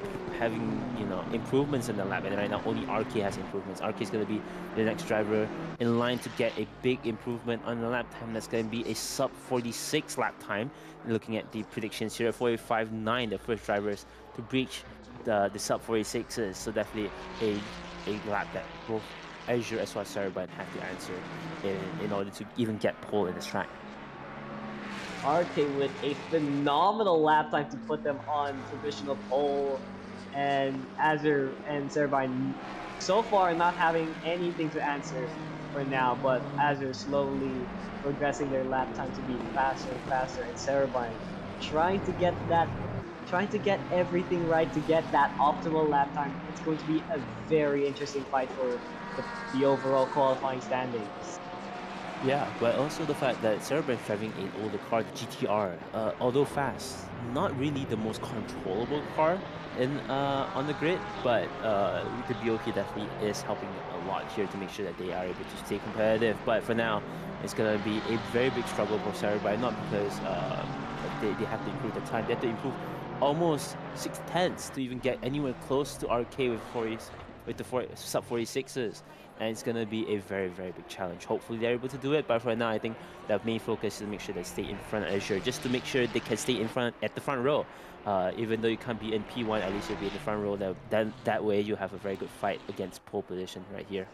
[SPEAKER 6] improvements in the lap, and right now only RK has improvements. RK is going to be the next driver in line to get a big improvement on the lap time. That's going to be a sub 46 lap time. Looking at the predictions here, 45.9, the first drivers to breach the sub 46s, so definitely a lap that both Azure as well as Cerebrine have to answer in order to even get pole in this track.
[SPEAKER 7] RK with a phenomenal lap time to put them on provisional pole, and Azure and Cerebrine so far not having anything to answer for now, but Azure slowly progressing their lap time to be faster and faster, and Cerebrine trying to get everything right to get that optimal lap time. It's going to be a very interesting fight for the overall qualifying standings.
[SPEAKER 6] Yeah, but also the fact that Cerebrine driving an older car, the GTR, although fast, not really the most controllable car on the grid, but the BOP definitely is helping a lot here to make sure that they are able to stay competitive. But for now, it's going to be a very big struggle for Cerebrine, not because they have to improve the time, they have to improve almost 6/10 to even get anywhere close to RK with the sub 46s, and it's gonna be a very, very big challenge. Hopefully they're able to do it, but for now I think the main focus is to make sure they stay in front of Azure, just to make sure they can stay in front at the front row. Even though you can't be in P1, at least you'll be in the front row. That way you have a very good fight against pole position right here.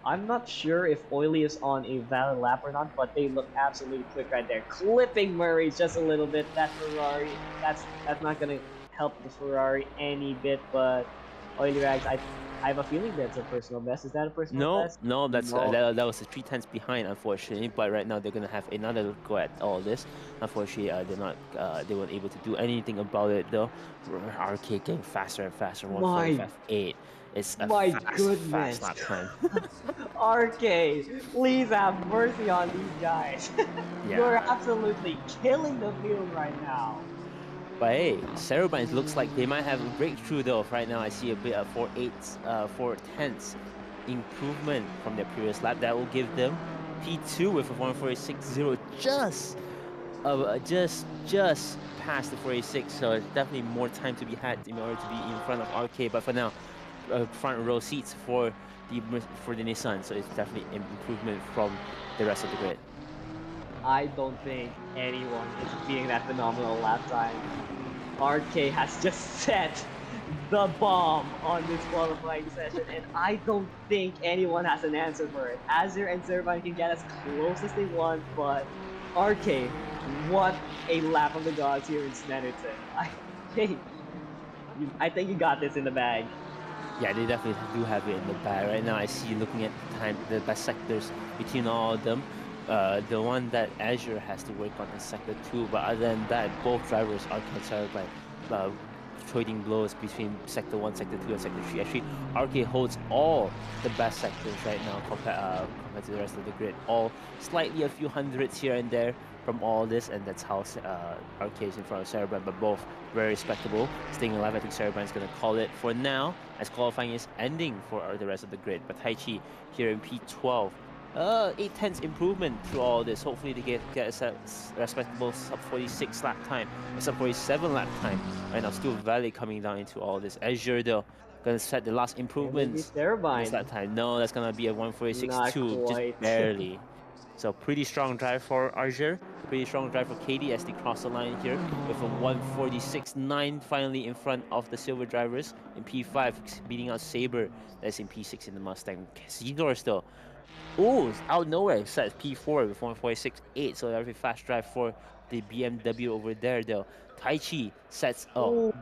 [SPEAKER 7] I'm not sure if Oily is on a valid lap or not, but they look absolutely quick right there. Clipping Murray just a little bit. That Ferrari, that's not going to help the Ferrari any bit, but Oily Rags, I have a feeling that's a personal best. Is that a personal best?
[SPEAKER 6] No, that was the 3/10 behind, unfortunately. But right now they're gonna have another go at all this. Unfortunately, they weren't able to do anything about it though. RK getting faster and faster. 145.8. It's a fast lap time.
[SPEAKER 7] RK, please have mercy on these guys.
[SPEAKER 6] Yeah.
[SPEAKER 7] You're absolutely killing the field right now.
[SPEAKER 6] But hey, Cerebrine looks like they might have a breakthrough though. Right now I see a bit of 4/10 improvement from their previous lap. That will give them P2 with a 146.0, just past the 46. So it's definitely more time to be had in order to be in front of RK. But for now, front row seats for the Nissan. So it's definitely an improvement from the rest of the grid.
[SPEAKER 7] I don't think anyone is beating that phenomenal lap time. RK has just set the bomb on this qualifying session, and I don't think anyone has an answer for it. Azure and Cerebrine can get as close as they want, but RK, what a lap of the gods here in Snetterton. I think you got this in the bag.
[SPEAKER 6] Yeah, they definitely do have it in the bag. Right now I see, looking at the best sectors between all of them, the one that Azure has to work on is sector 2, but other than that, both drivers, RK and Cerebrine, trading blows between Sector 1, Sector 2, and Sector 3. Actually, RK holds all the best sectors right now compared to the rest of the grid. All slightly a few hundreds here and there from all this, and that's how RK is in front of Cerebran, but both very respectable. Staying alive, I think Cerebran is going to call it for now, as qualifying is ending for the rest of the grid. But Taichi here in P12. 8/10 improvement through all this. Hopefully they get a respectable sub 46 lap time, a sub 47 lap time. Right now, still Valley coming down into all this. Azure though, gonna set the last improvements. This lap time. No, that's gonna be a 146.2, just barely. So pretty strong drive for Azure. Pretty strong drive for Katie as they cross the line here with a 146.9 finally in front of the silver drivers in P5, beating out Saber that's in P6 in the Mustang. Casidor still. Oh, out of nowhere, sets P4 with 146.8, so a very fast drive for the BMW over there though. Taichi sets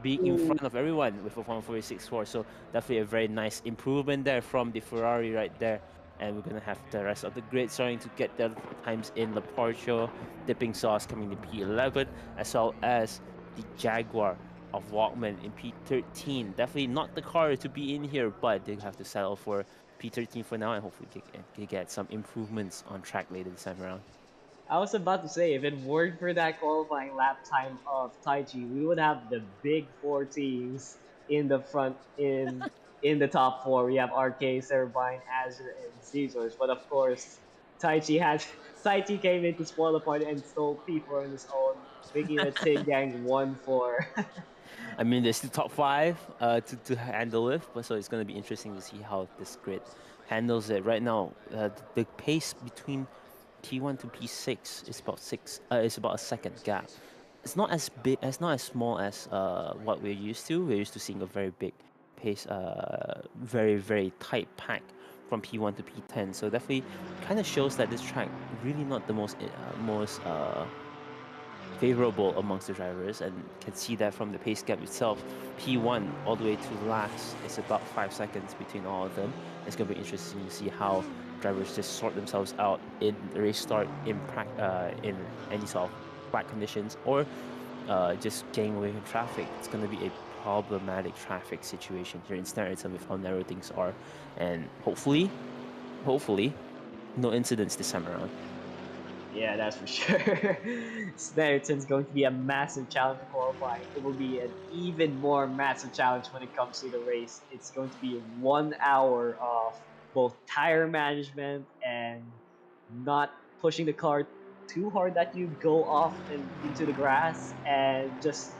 [SPEAKER 6] being in front of everyone with a 146.4, so definitely a very nice improvement there from the Ferrari right there. And we're gonna have the rest of the grid starting to get their times in. The Porsche, Dipping Sauce coming to P11, as well as the Jaguar of Walkman in P13. Definitely not the car to be in here, but they have to settle for P13 for now, and hopefully get some improvements on track later this time around.
[SPEAKER 7] I was about to say, if it weren't for that qualifying lap time of Taichi, we would have the big four teams in the front in the top four. We have RK, Cerebine, Azure, and Caesars. But of course, Taichi came in to spoil the party and stole P4 on his own, making the Tin Gang 1-4.
[SPEAKER 6] I mean, there's still top 5 to handle with, but so it's going to be interesting to see how this grid handles it. Right now, the pace between P1 to P6 is about it's about a second gap. It's not as big, it's not as small as what we're used to. We're used to seeing a very big pace, very very tight pack from P1 to P10. So definitely, kind of shows that this track really not the most favorable amongst the drivers, and can see that from the pace gap itself. P1 all the way to last is about 5 seconds between all of them. It's going to be interesting to see how drivers just sort themselves out in the race start in any sort of track conditions, or just getting away from traffic. It's going to be a problematic traffic situation here in Snetterton with how narrow things are, and hopefully no incidents this time around.
[SPEAKER 7] Yeah, that's for sure. Snetterton's going to be a massive challenge for qualifying. It will be an even more massive challenge when it comes to the race. It's going to be 1 hour of both tire management and not pushing the car too hard that you go off and into the grass, and just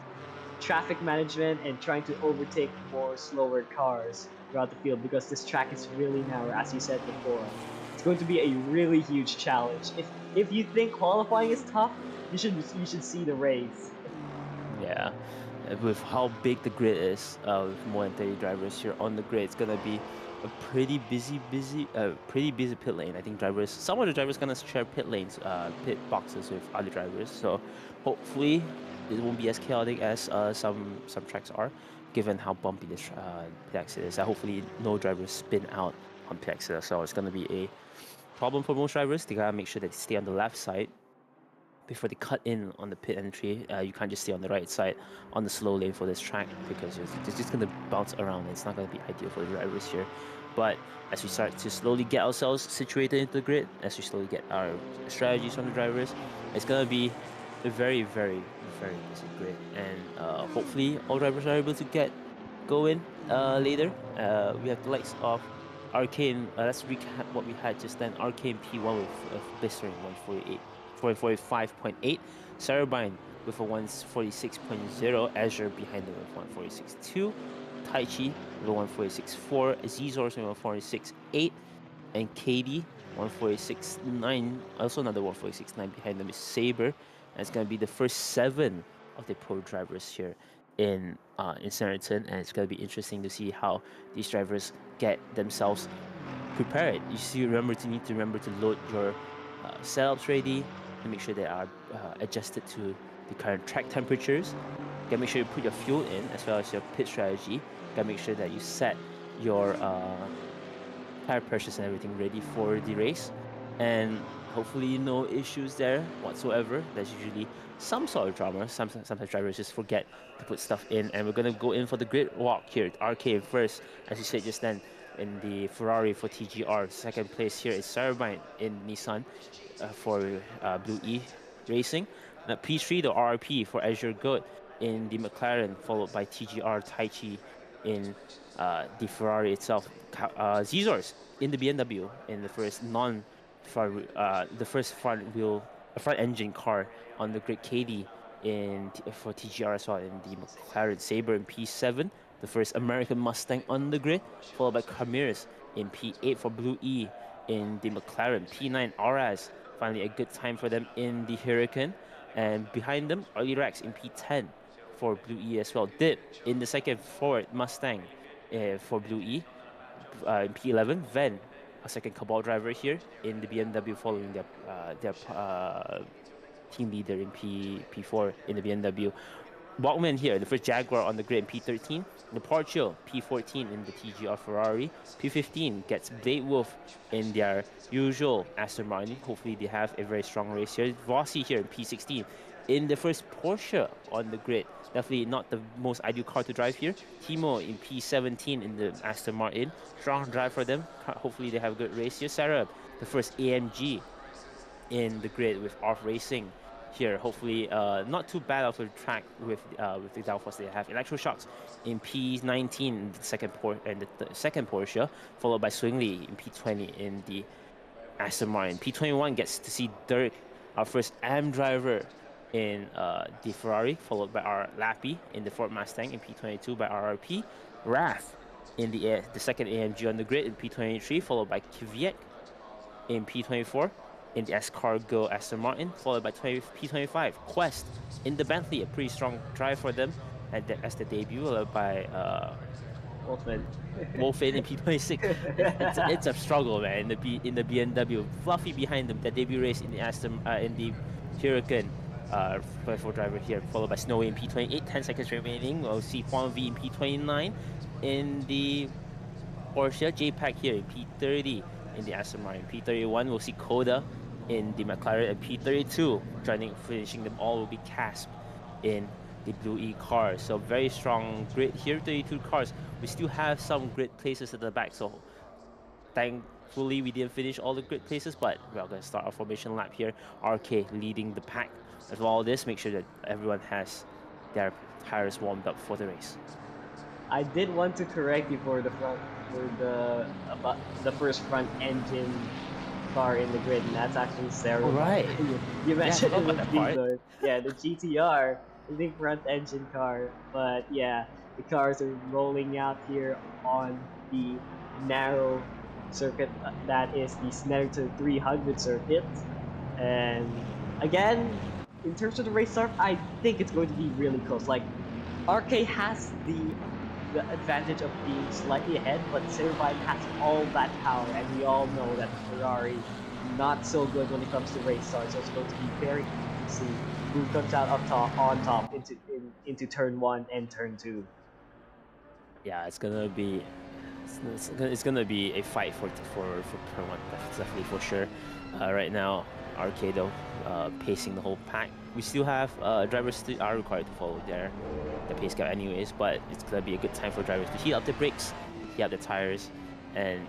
[SPEAKER 7] traffic management and trying to overtake more slower cars throughout the field, because this track is really narrow, as you said before. It's going to be a really huge challenge. If you think qualifying is tough, you should see the race.
[SPEAKER 6] Yeah, with how big the grid is, with more than 30 drivers here on the grid, it's gonna be a pretty busy pit lane. I think some of the drivers gonna share pit lanes, pit boxes with other drivers. So hopefully it won't be as chaotic as some tracks are, given how bumpy this pit exit is. Hopefully no drivers spin out on pit exit, so it's gonna be a problem for most drivers. They gotta make sure that they stay on the left side before they cut in on the pit entry. You can't just stay on the right side on the slow lane for this track, because it's just going to bounce around. It's not going to be ideal for the drivers here. But as we start to slowly get ourselves situated into the grid, as we slowly get our strategies from the drivers, it's going to be a very, very, very busy grid. And hopefully all drivers are able to go in later. We have the likes of Arcane. Let's recap what we had just then. Arcane P1 with blistering 145.8. Cerebine with a 146.0. Azure behind them with 146.2. Taichi with a 146.4. Zizors with a 146.8. And KD 146.9. Also another 146.9 behind them is Saber. And it's going to be the first 7 of the pro drivers here in Snetterton, and it's going to be interesting to see how these drivers get themselves prepared. You need to remember to load your setups ready, and make sure they are adjusted to the current track temperatures. You gotta make sure you put your fuel in, as well as your pit strategy. You gotta make sure that you set your tire pressures and everything ready for the race. And Hopefully no issues there whatsoever. There's usually some sort of drama. Sometimes drivers just forget to put stuff in, and we're gonna go in for the grid walk here. RK first, as you said just then, in the Ferrari for TGR. Second place here is Sarabine in Nissan for Blue E Racing. Now P3 the RRP for Azure Goat in the McLaren, followed by TGR Taichi in the Ferrari itself. Zizors in the BMW in the first the first front engine car on the grid. Katie for TGR as well in the McLaren Sabre in P7, the first American Mustang on the grid, followed by Ramirez in P8 for Blue E in the McLaren. P9 Aras, finally a good time for them in the Huracan, and behind them Early Rex in P10 for Blue E as well. Dip in the second Ford Mustang for Blue E in P11. Ven, a second Cabal driver here in the BMW, following their team leader in P4 in the BMW. Walkman here, the first Jaguar on the grid in P13. Departure, P14 in the TGR Ferrari. P15 gets Blade Wolf in their usual Aston Martin. Hopefully they have a very strong race here. Vossi here in P16 in the first Porsche on the grid. Definitely not the most ideal car to drive here. Timo in P17 in the Aston Martin. Strong drive for them. Hopefully they have a good race here. Sarah, the first AMG in the grid with Off Racing here. Hopefully not too bad off the track with the downforce they have. Electroshocks in P19 in the second Porsche, followed by Swingley in P20 in the Aston Martin. P21 gets to see Dirk, our first AM driver in the Ferrari, followed by our Lappy in the Ford Mustang in P22 by RRP. Raf in the second AMG on the grid in P23, followed by Kvyat in P24 in the S-Cargo Aston Martin, followed by P25 Quest in the Bentley, a pretty strong drive for them as the debut, followed by Wolfman in P26. It's a struggle, man. In the BMW, Fluffy behind them, the debut race in the Huracan. For driver here, followed by Snowy in P28, 10 seconds remaining. We'll see Juan V in P29 in the Porsche. JPAC here in P30 in the Aston Martin. P31, we'll see Coda in the McLaren, and P32, finishing them all will be Casp in the Blue E car. So very strong grid here, 32 cars. We still have some grid places at the back, so thankfully we didn't finish all the grid places, but we're going to start our formation lap here. RK leading the pack. As all this, make sure that everyone has their tires warmed up for the race.
[SPEAKER 7] I did want to correct you for the first front engine car in the grid, and that's actually Sarah.
[SPEAKER 6] Oh, right.
[SPEAKER 7] You mentioned
[SPEAKER 6] about that part.
[SPEAKER 7] Yeah, the GTR, the front engine car. But yeah, the cars are rolling out here on the narrow circuit that is the Snetterton 300 circuit. And again, in terms of the race start, I think it's going to be really close. Like, RK has the advantage of being slightly ahead, but Cervine has all that power, and we all know that Ferrari not so good when it comes to race start, so it's going to be very easy to see who comes out on top into turn 1 and turn 2.
[SPEAKER 6] Yeah, it's gonna be a fight for turn 1, definitely for sure. Right now, RK though pacing the whole pack. We still have drivers still are required to follow their pace gap anyways, but it's gonna be a good time for drivers to heat up the brakes, heat up the tires, and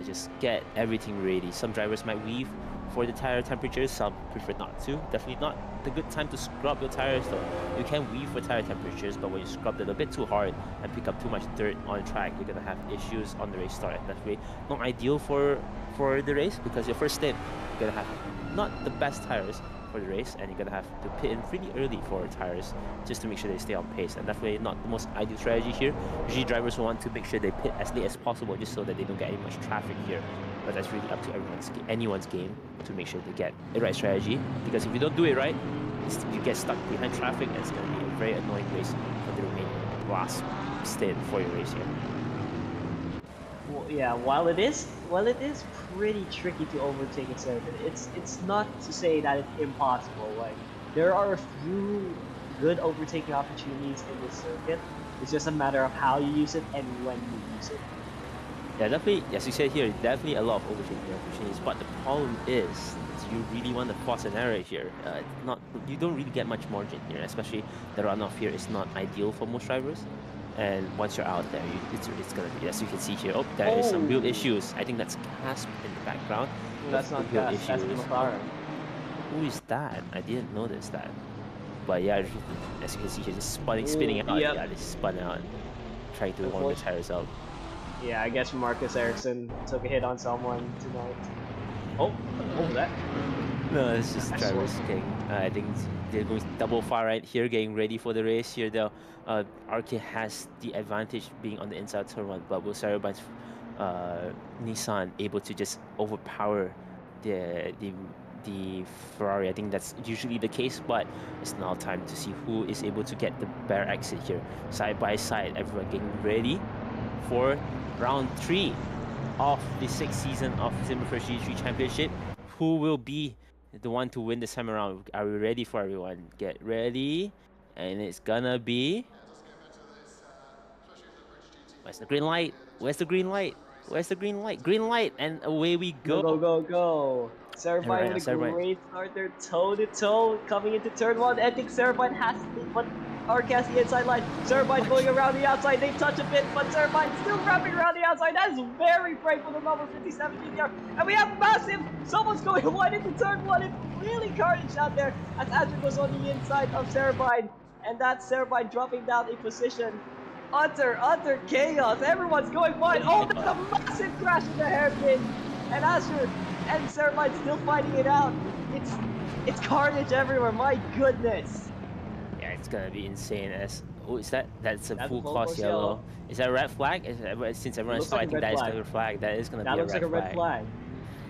[SPEAKER 6] just get everything ready. Some drivers might weave for the tire temperatures, some prefer not to. Definitely not the good time to scrub your tires though. You can weave for tire temperatures, but when you scrub it a bit too hard and pick up too much dirt on track, you're gonna have issues on the race start, and definitely not ideal for the race, because your first stint you're gonna have not the best tires for the race, and you're gonna have to pit in pretty early for tires just to make sure they stay on pace, and definitely not the most ideal strategy here. Usually drivers want to make sure they pit as late as possible just so that they don't get any much traffic here, but that's really up to anyone's game to make sure they get the right strategy, because if you don't do it right, you get stuck behind traffic, and it's gonna be a very annoying race for the remaining last stint for your race here.
[SPEAKER 7] Well, yeah, while it is pretty tricky to overtake a circuit, it's not to say that it's impossible. Like, there are a few good overtaking opportunities in this circuit. It's just a matter of how you use it and when you use it.
[SPEAKER 6] Yeah, definitely. As you said here, definitely a lot of overtaking opportunities. But the problem is, you really want to force an error here. Not you don't really get much margin here, especially the runoff here is not ideal for most drivers. And once you're out there, it's gonna be, as you can see here. Oh, there is some real issues. I think that's Casp in the background.
[SPEAKER 7] That's
[SPEAKER 6] With
[SPEAKER 7] not
[SPEAKER 6] real
[SPEAKER 7] gas. That's the
[SPEAKER 6] issues.
[SPEAKER 7] McLaren.
[SPEAKER 6] Who is that? I didn't notice that. But yeah, as you can see here, just spinning out.
[SPEAKER 7] Yep.
[SPEAKER 6] Yeah, they spun out, trying to warm the tires up.
[SPEAKER 7] Yeah, I guess Marcus Ericsson took a hit on someone tonight. Oh, what was that?
[SPEAKER 6] No, it's just
[SPEAKER 7] I
[SPEAKER 6] drivers
[SPEAKER 7] swear.
[SPEAKER 6] getting. I think they're going double far right here, getting ready for the race here. Though, RK has the advantage being on the inside turn one, but will Saraban's Nissan able to just overpower the the the Ferrari? I think that's usually the case, but it's now time to see who is able to get the better exit here, side by side. Everyone getting ready for round 3 of the 6th season of Simufur GT3 Championship. Who will be the one to win this time around? Are we ready for everyone? Get ready. And it's gonna be... Where's the green light? Where's the green light? Where's the green light? Green light! And away we
[SPEAKER 7] Go,
[SPEAKER 6] go.
[SPEAKER 7] go, go, go. Cerbine with a
[SPEAKER 6] Cerbine.
[SPEAKER 7] great start there, toe-to-toe, coming into turn 1. I think Cerbine has the, but Ark has the inside line. Cerbine going around the outside, they touch a bit, but Cerbine still wrapping around the outside. That is very brave for the number 57 GTR. And we have massive, someone's going wide into turn 1. It's really carnage out there as Andrew goes on the inside of Cerbine. And that's Cerbine dropping down a position. Utter chaos. Everyone's going wide. Oh, there's a massive crash in the hairpin. And Asher and Cerbine still fighting it out. It's carnage everywhere. My goodness.
[SPEAKER 6] Yeah, it's gonna be insane. As oh, is that? That's a
[SPEAKER 7] That's
[SPEAKER 6] full
[SPEAKER 7] a full
[SPEAKER 6] course
[SPEAKER 7] course
[SPEAKER 6] yellow.
[SPEAKER 7] yellow.
[SPEAKER 6] Is that a red flag? Since everyone
[SPEAKER 7] Looks
[SPEAKER 6] saw,
[SPEAKER 7] like
[SPEAKER 6] I
[SPEAKER 7] a
[SPEAKER 6] think
[SPEAKER 7] red
[SPEAKER 6] that is
[SPEAKER 7] flag.
[SPEAKER 6] gonna be a flag. That is gonna
[SPEAKER 7] That
[SPEAKER 6] be a
[SPEAKER 7] looks
[SPEAKER 6] red
[SPEAKER 7] like a red flag.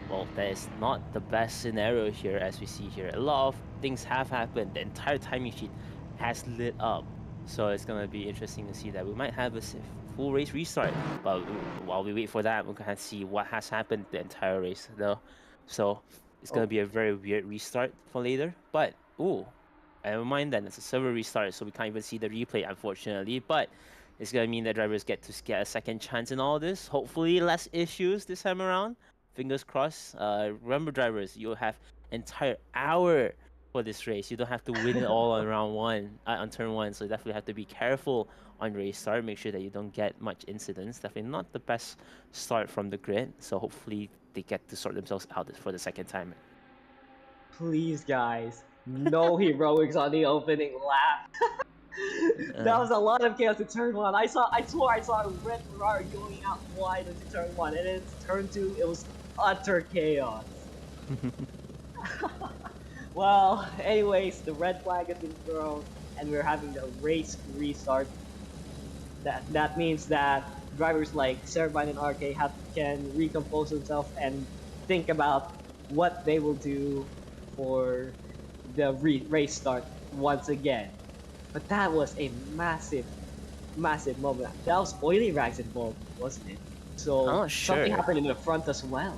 [SPEAKER 6] Well, that is not the best scenario here, as we see here. A lot of things have happened. The entire timing sheet has lit up. So it's going to be interesting to see that. We might have a full race restart. But while we wait for that, we're going to see what has happened the entire race, though. So it's going to be a very weird restart for later. But, ooh, I don't mind that. It's a server restart, so we can't even see the replay, unfortunately. But it's going to mean that drivers get to get a second chance in all this. Hopefully less issues this time around. Fingers crossed. Remember, drivers, you'll have entire hour for this race. You don't have to win it all on round 1, on turn 1. So you definitely have to be careful on race start. Make sure that you don't get much incidents. Definitely not the best start from the grid. So hopefully they get to sort themselves out for the second time.
[SPEAKER 7] Please, guys. No heroics on the opening lap. That was a lot of chaos in turn 1. I swore I saw a red Ferrari going out wide into turn 1, and in turn 2, it was utter chaos. Well, anyways, the red flag has been thrown, and we're having the race restart. That means that drivers like Cerbine and RK can recompose themselves and think about what they will do for the race start once again. But that was a massive moment. That was oily rags involved, wasn't it? So
[SPEAKER 6] not
[SPEAKER 7] something
[SPEAKER 6] sure.
[SPEAKER 7] happened in the front as well.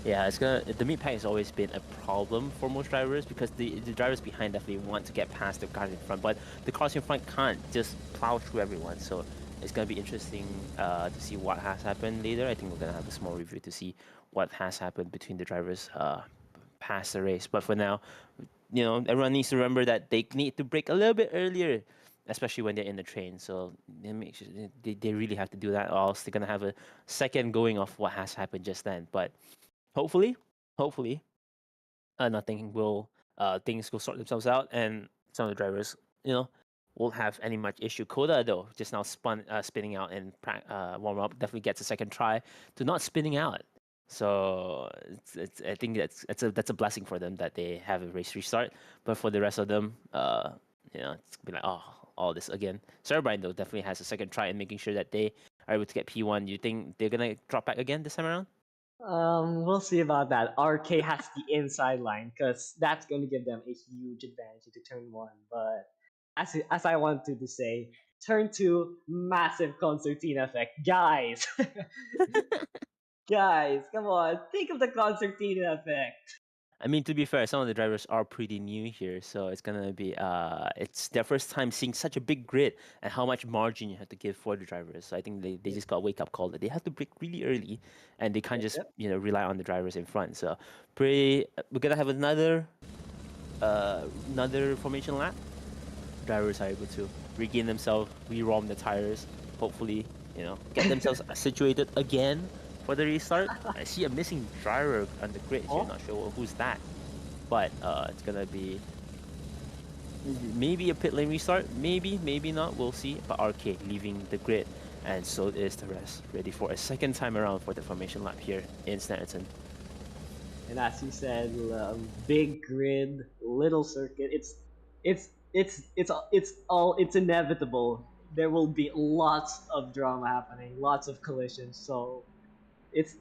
[SPEAKER 6] Yeah, the mid pack has always been a problem for most drivers because the drivers behind definitely want to get past the cars in front, but the cars in front can't just plow through everyone. So it's gonna be interesting to see what has happened later. I think we're gonna have a small review to see what has happened between the drivers past the race. But for now, you know, everyone needs to remember that they need to brake a little bit earlier, especially when they're in the train. So they make sure they really have to do that, or else they're gonna have a second going of what has happened just then. But hopefully, nothing will things will sort themselves out, and some of the drivers, you know, won't have any much issue. Koda though, just now spinning out in warm up, definitely gets a second try to not spinning out. So it's I think that's a blessing for them that they have a race restart. But for the rest of them, you know, it's gonna be like, oh, all this again. Cerbine though definitely has a second try in making sure that they are able to get P1. Do you think they're gonna drop back again this time around?
[SPEAKER 7] We'll see about that. RK has the inside line because that's going to give them a huge advantage into turn 1. But as I wanted to say, turn 2, massive concertina effect, guys. Guys, come on, think of the concertina effect.
[SPEAKER 6] I mean, to be fair, some of the drivers are pretty new here, so it's gonna be it's their first time seeing such a big grid and how much margin you have to give for the drivers. So I think they just got a wake up call that they have to brake really early, and they can't just rely on the drivers in front. So we're gonna have another formation lap. Drivers are able to regain themselves, re-rom the tires, hopefully get themselves situated again for the restart. I see a missing driver on the grid here, not sure who's that. But it's gonna be maybe a pit lane restart, maybe not, we'll see. But RK leaving the grid, and so is the rest, ready for a second time around for the formation lap here in Snetterton.
[SPEAKER 7] And as you said, big grid, little circuit. It's inevitable. There will be lots of drama happening, lots of collisions. So it's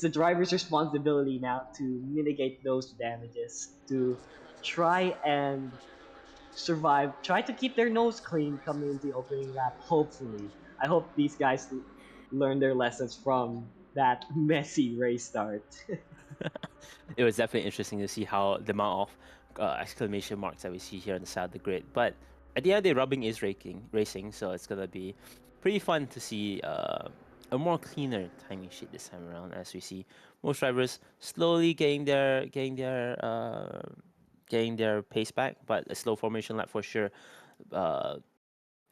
[SPEAKER 7] the driver's responsibility now to mitigate those damages, to try and survive, try to keep their nose clean coming into the opening lap. Hopefully, I hope these guys learn their lessons from that messy race start.
[SPEAKER 6] It was definitely interesting to see how the amount of exclamation marks that we see here on the side of the grid. But at the end of the day, rubbing is racing, so it's gonna be pretty fun to see a more cleaner timing sheet this time around, as we see most drivers slowly getting their pace back, but a slow formation lap for sure.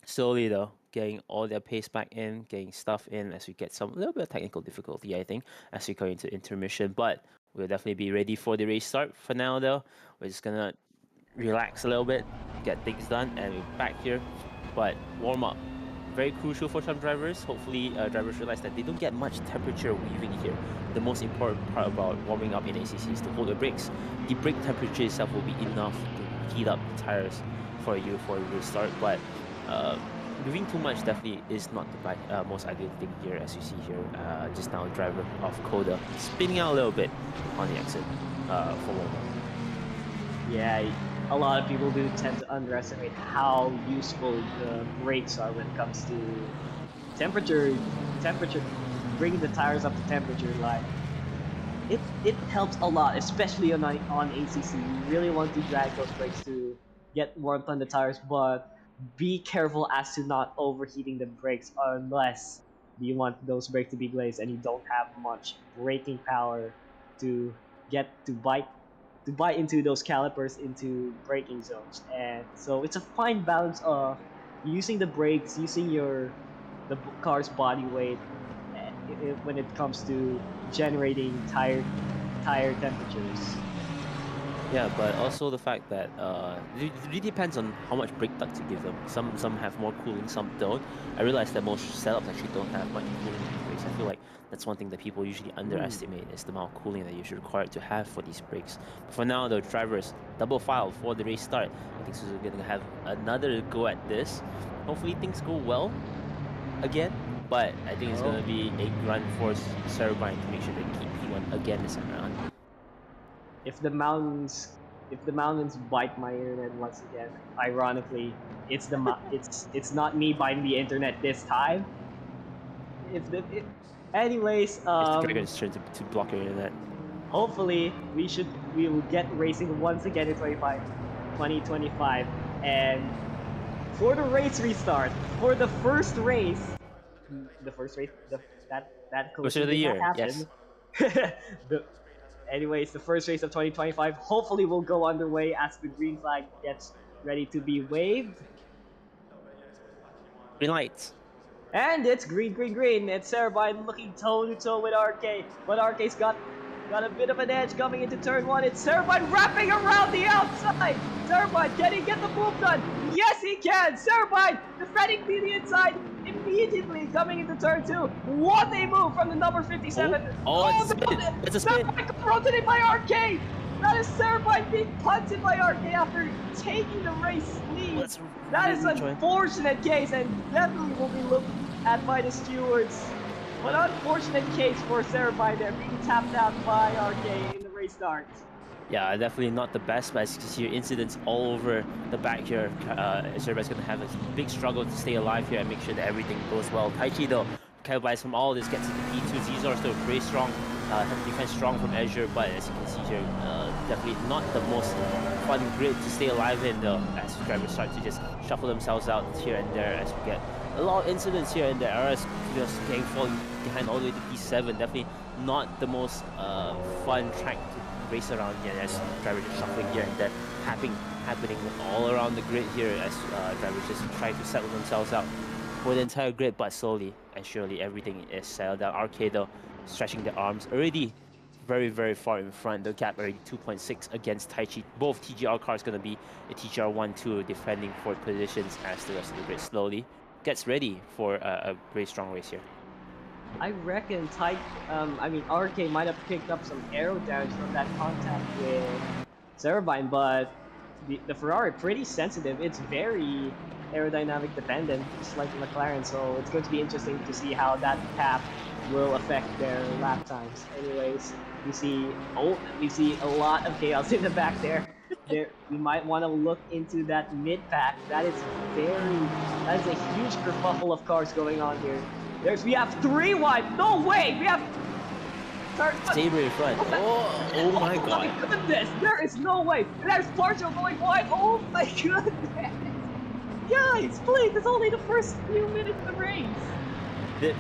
[SPEAKER 6] Slowly though, getting all their pace back in, getting stuff in as we get a little bit of technical difficulty, I think, as we go into intermission. But we'll definitely be ready for the race start. For now though, we're just gonna relax a little bit, get things done, and we're back here. But warm up, very crucial for some drivers. Hopefully drivers realize that they don't get much temperature weaving here. The most important part about warming up in ACC is to hold the brakes. The brake temperature itself will be enough to heat up the tires for you for a restart. But moving too much definitely is not the most ideal thing here, as you see here. Just now, driver of Coda spinning out a little bit on the exit for warm-up.
[SPEAKER 7] Yeah, a lot of people do tend to underestimate how useful the brakes are when it comes to temperature, bringing the tires up to temperature. Like, it helps a lot, especially on ACC. You really want to drag those brakes to get warmth on the tires, but be careful as to not overheating the brakes unless you want those brakes to be glazed and you don't have much braking power to get to bite into those calipers into braking zones. And so it's a fine balance of using the brakes, using the car's body weight when it comes to generating tire temperatures.
[SPEAKER 6] Yeah, but also the fact that it really depends on how much brake ducts you give them. Some have more cooling, some don't. I realize that most setups actually don't have much cooling in brakes. I feel like that's one thing that people usually underestimate is the amount of cooling that you're required to have for these brakes. But for now, the drivers double file for the race start. I think Suzuka is gonna have another go at this. Hopefully things go well again. But I think it's gonna be a run for Cerebine to make sure they keep P1 again this time around.
[SPEAKER 7] If the mountains bite my internet once again, ironically, it's not me biting the internet this time. Anyways,
[SPEAKER 6] It's the Dragon's turn to block your internet.
[SPEAKER 7] Hopefully we will get racing once again in 2025, and for the race restart, for the first race, that collision
[SPEAKER 6] of the
[SPEAKER 7] did not
[SPEAKER 6] year,
[SPEAKER 7] happen.
[SPEAKER 6] yes.
[SPEAKER 7] Anyways, the first race of 2025 hopefully will go underway as the green flag gets ready to be waved.
[SPEAKER 6] Green lights.
[SPEAKER 7] And it's green. It's Cerebine looking toe-to-toe with RK. But RK's got a bit of an edge coming into turn 1. It's Cerebine wrapping around the outside. Cerebine, can he get the move done? Yes, he can. Cerebine defending to the inside immediately coming into turn 2. What a move from the number 57.
[SPEAKER 6] It's a spin. It's a spin.
[SPEAKER 7] Cerebine confronted by RK. That is Cerebine being punted by RK after taking the race lead. That is an unfortunate case and definitely will be looked at by the stewards. An unfortunate case for Cerebine there, being tapped out by RK in the race start.
[SPEAKER 6] Yeah, definitely not the best, but as you can see, incidents all over the back here. Cerebine's going to have a big struggle to stay alive here and make sure that everything goes well. Taichi, though, capitalizes from all this, gets into P2. Zizor still very strong defense strong from Azure, but as you can see here, definitely not the most fun grid to stay alive in though, as drivers start to just shuffle themselves out here and there as we get a lot of incidents here and there. RS just getting falling behind all the way to P7, definitely not the most fun track to race around here as drivers just shuffling here and there, happening all around the grid here as drivers just try to settle themselves out for the entire grid, but slowly and surely everything is settled down. RK though, stretching their arms already very, very far in front. The gap already 2.6 against Taichi. Both TGR cars going to be a TGR 1-2 defending fourth positions as the rest of the grid slowly gets ready for a very strong race here.
[SPEAKER 7] I reckon RK might have picked up some aero damage from that contact with Cerebine, but the Ferrari pretty sensitive. It's very aerodynamic dependent, just like the McLaren, so it's going to be interesting to see how that cap will affect their lap times. Anyways, we see a lot of chaos in the back there. We might want to look into that mid pack. That is a huge kerfuffle of cars going on here. We have 3 wide. No way. We have
[SPEAKER 6] Saber in front. Oh my god.
[SPEAKER 7] Oh my goodness. There is no way. There's Partial going wide. Oh my goodness. Guys, please. It's only the first few minutes of the race.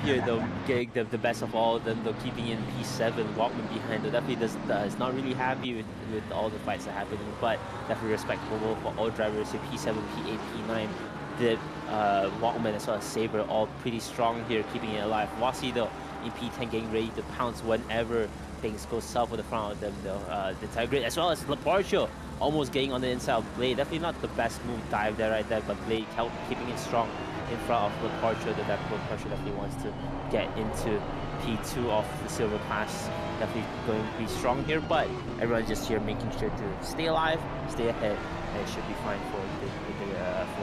[SPEAKER 6] Here though, getting the best of all of them, though keeping in P7, Walkman behind, though definitely is not really happy with all the fights that are happening, but definitely respectable for all drivers here. P7, P8, P9, the Walkman as well as Saber all pretty strong here, keeping it alive. Wasi though in P10 getting ready to pounce whenever things go south for the front of them though. The entire grid as well as Laporcio almost getting on the inside of Blade. Definitely not the best move dive there right there, but Blade keeping it strong in front of Laporcio. That Laporcio definitely wants to get into P2 of the silver class. Definitely going to be strong here, but everyone's just here making sure to stay alive, stay ahead, and it should be fine for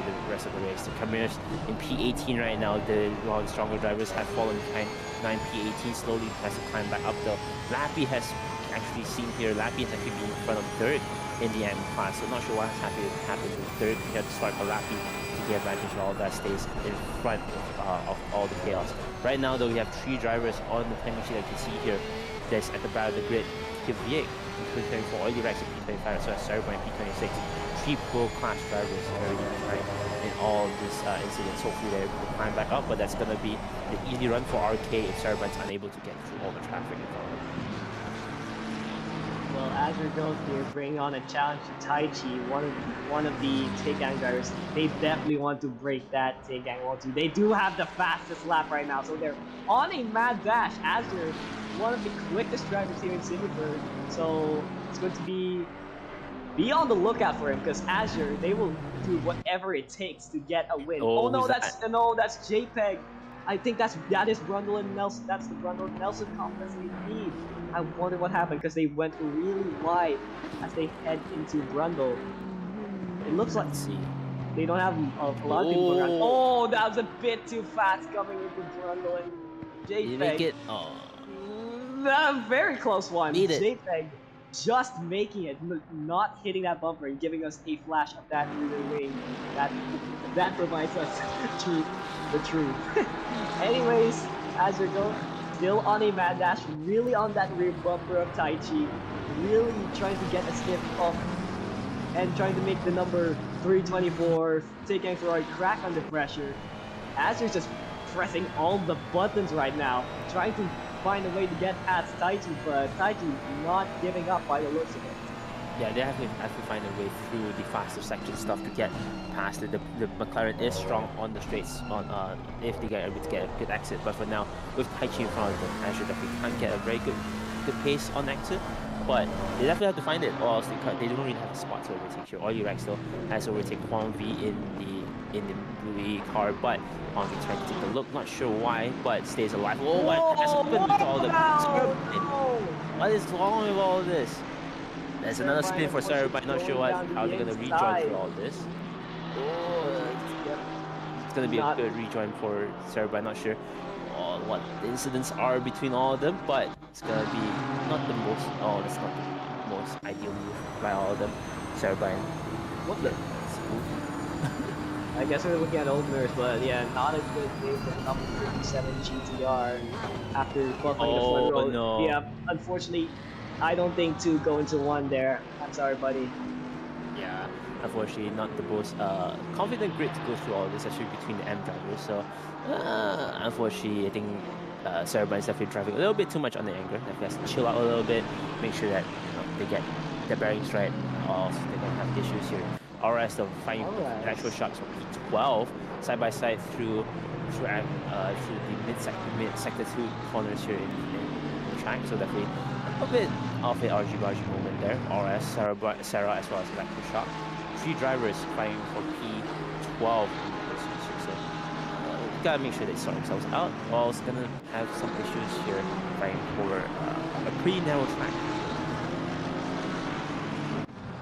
[SPEAKER 6] the rest of the race. The Camirs in P18 right now. One of the stronger drivers have fallen behind 9 P18. Slowly has to climb back up though. Lappy has actually seen here. Lappy has actually been in front of third in the AM class, so not sure what has happened with third. We have to start for Lappy to get advantage of all that, stays in front of all the chaos. Right now though, we have 3 drivers on the time machine that you can see here. There's at the back of the grid, Kivier in P24, Oily Rex in P25, as well as Cerebine in P26. 3 pro-class drivers already behind in all this incidents. Hopefully they're able to climb back up, but that's going to be the easy run for RK if Cerebine's unable to get through all the traffic in front of them.
[SPEAKER 7] Well, Azure goes here, bringing on a challenge to Taichi, one of the Taegang drivers. They definitely want to break that Taegang wall too. They do have the fastest lap right now, so they're on a mad dash. Azure, one of the quickest drivers here in Simufur, so it's going to be on the lookout for him, because Azure, they will do whatever it takes to get a win. Oh no, that's JPEG. I think that is Brundle and Nelson. That's the Brundle and Nelson confidence they need. I wonder what happened, because they went really wide as they head into Brundle. It looks like they don't have a lot of people around. Oh, that was a bit too fast coming into Brundle and JPEG.
[SPEAKER 6] You make it.
[SPEAKER 7] Very close one.
[SPEAKER 6] Need it.
[SPEAKER 7] JPEG just making it, not hitting that bumper and giving us a flash of that rear wing. That provides us the truth. Anyways, Azure go still on a mad dash, really on that rear bumper of Taichi, really trying to get a sniff off and trying to make the number 324 Taegang Ferrari crack under pressure. Azure's just pressing all the buttons right now, trying to find a way to get past Taichi, but Taichi not giving up by the looks of it.
[SPEAKER 6] Yeah, they have to find a way through the faster section stuff to get past it. The McLaren is strong on the straights if they get able to get a good exit, but for now, with Taichi in front of them, Azure definitely can't get a very good pace on exit, but they definitely have to find it, or else they don't really have a spot to overtake here. Oily Rex though has overtaken Kwang V in the Bluey car, but Kwang V trying to take a look, not sure why, but stays alive. Oh, what has happened with all of them? What is wrong with all of this? There's another spin for Cerebine, not sure how they're going to rejoin through all this. It's going to be a good rejoin for Cerebine, not sure what the incidents are between all of them, but it's going to be not the most, that's not the most ideal move by all of them. Cerebine. What the?
[SPEAKER 7] I guess we're looking at openers, but yeah, not a good day for the number 57 GTR after qualifying the front
[SPEAKER 6] Oh
[SPEAKER 7] row.
[SPEAKER 6] no.
[SPEAKER 7] Yeah, unfortunately, I don't think two go into one there. I'm sorry, buddy.
[SPEAKER 6] Yeah, unfortunately, not the most confident grid to go through all of this, actually between the M drivers. So, unfortunately, I think Cerebine is definitely driving a little bit too much on the anger. Definitely has to chill out a little bit, make sure that they get their bearings right, or else they're gonna have issues here. RS though finding
[SPEAKER 7] RS.
[SPEAKER 6] actual shots from P12 side by side through the mid sector 2 corners here in the track. So definitely a bit of a RG moment there. RS, Sarah as well as Electro Shock. 3 drivers fighting for P12 in this race. So gotta make sure they sort themselves out, or else gonna have some issues here fighting for a pretty narrow track.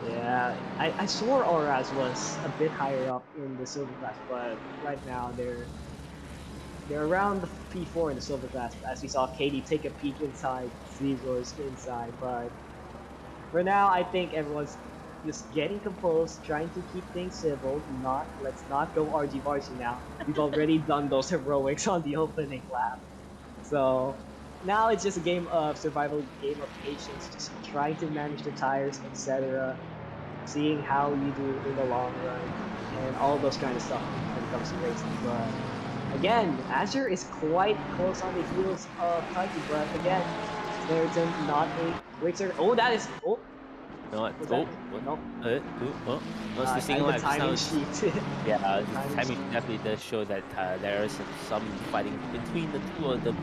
[SPEAKER 7] Yeah, I swore Auras was a bit higher up in the silver class, but right now they're around the P4 in the silver class. As we saw Katie take a peek inside, Zizor's inside, but for now I think everyone's just getting composed, trying to keep things civil. Let's not go RG varsity now. We've already done those heroics on the opening lap. So now it's just a game of survival, game of patience, just trying to manage the tires, etc. Seeing how you do in the long run, and all those kind of stuff when it comes to racing. But again, Azure is quite close on the heels of Taiki, but again, Snetterton not a quick circuit. Oh, that is
[SPEAKER 6] No,
[SPEAKER 7] was
[SPEAKER 6] oh,
[SPEAKER 7] that? Nope.
[SPEAKER 6] no, it's the single
[SPEAKER 7] The
[SPEAKER 6] line.
[SPEAKER 7] timing
[SPEAKER 6] Sounds,
[SPEAKER 7] sheet.
[SPEAKER 6] yeah, the
[SPEAKER 7] Timing
[SPEAKER 6] timing definitely does show that there is some fighting between the two of them.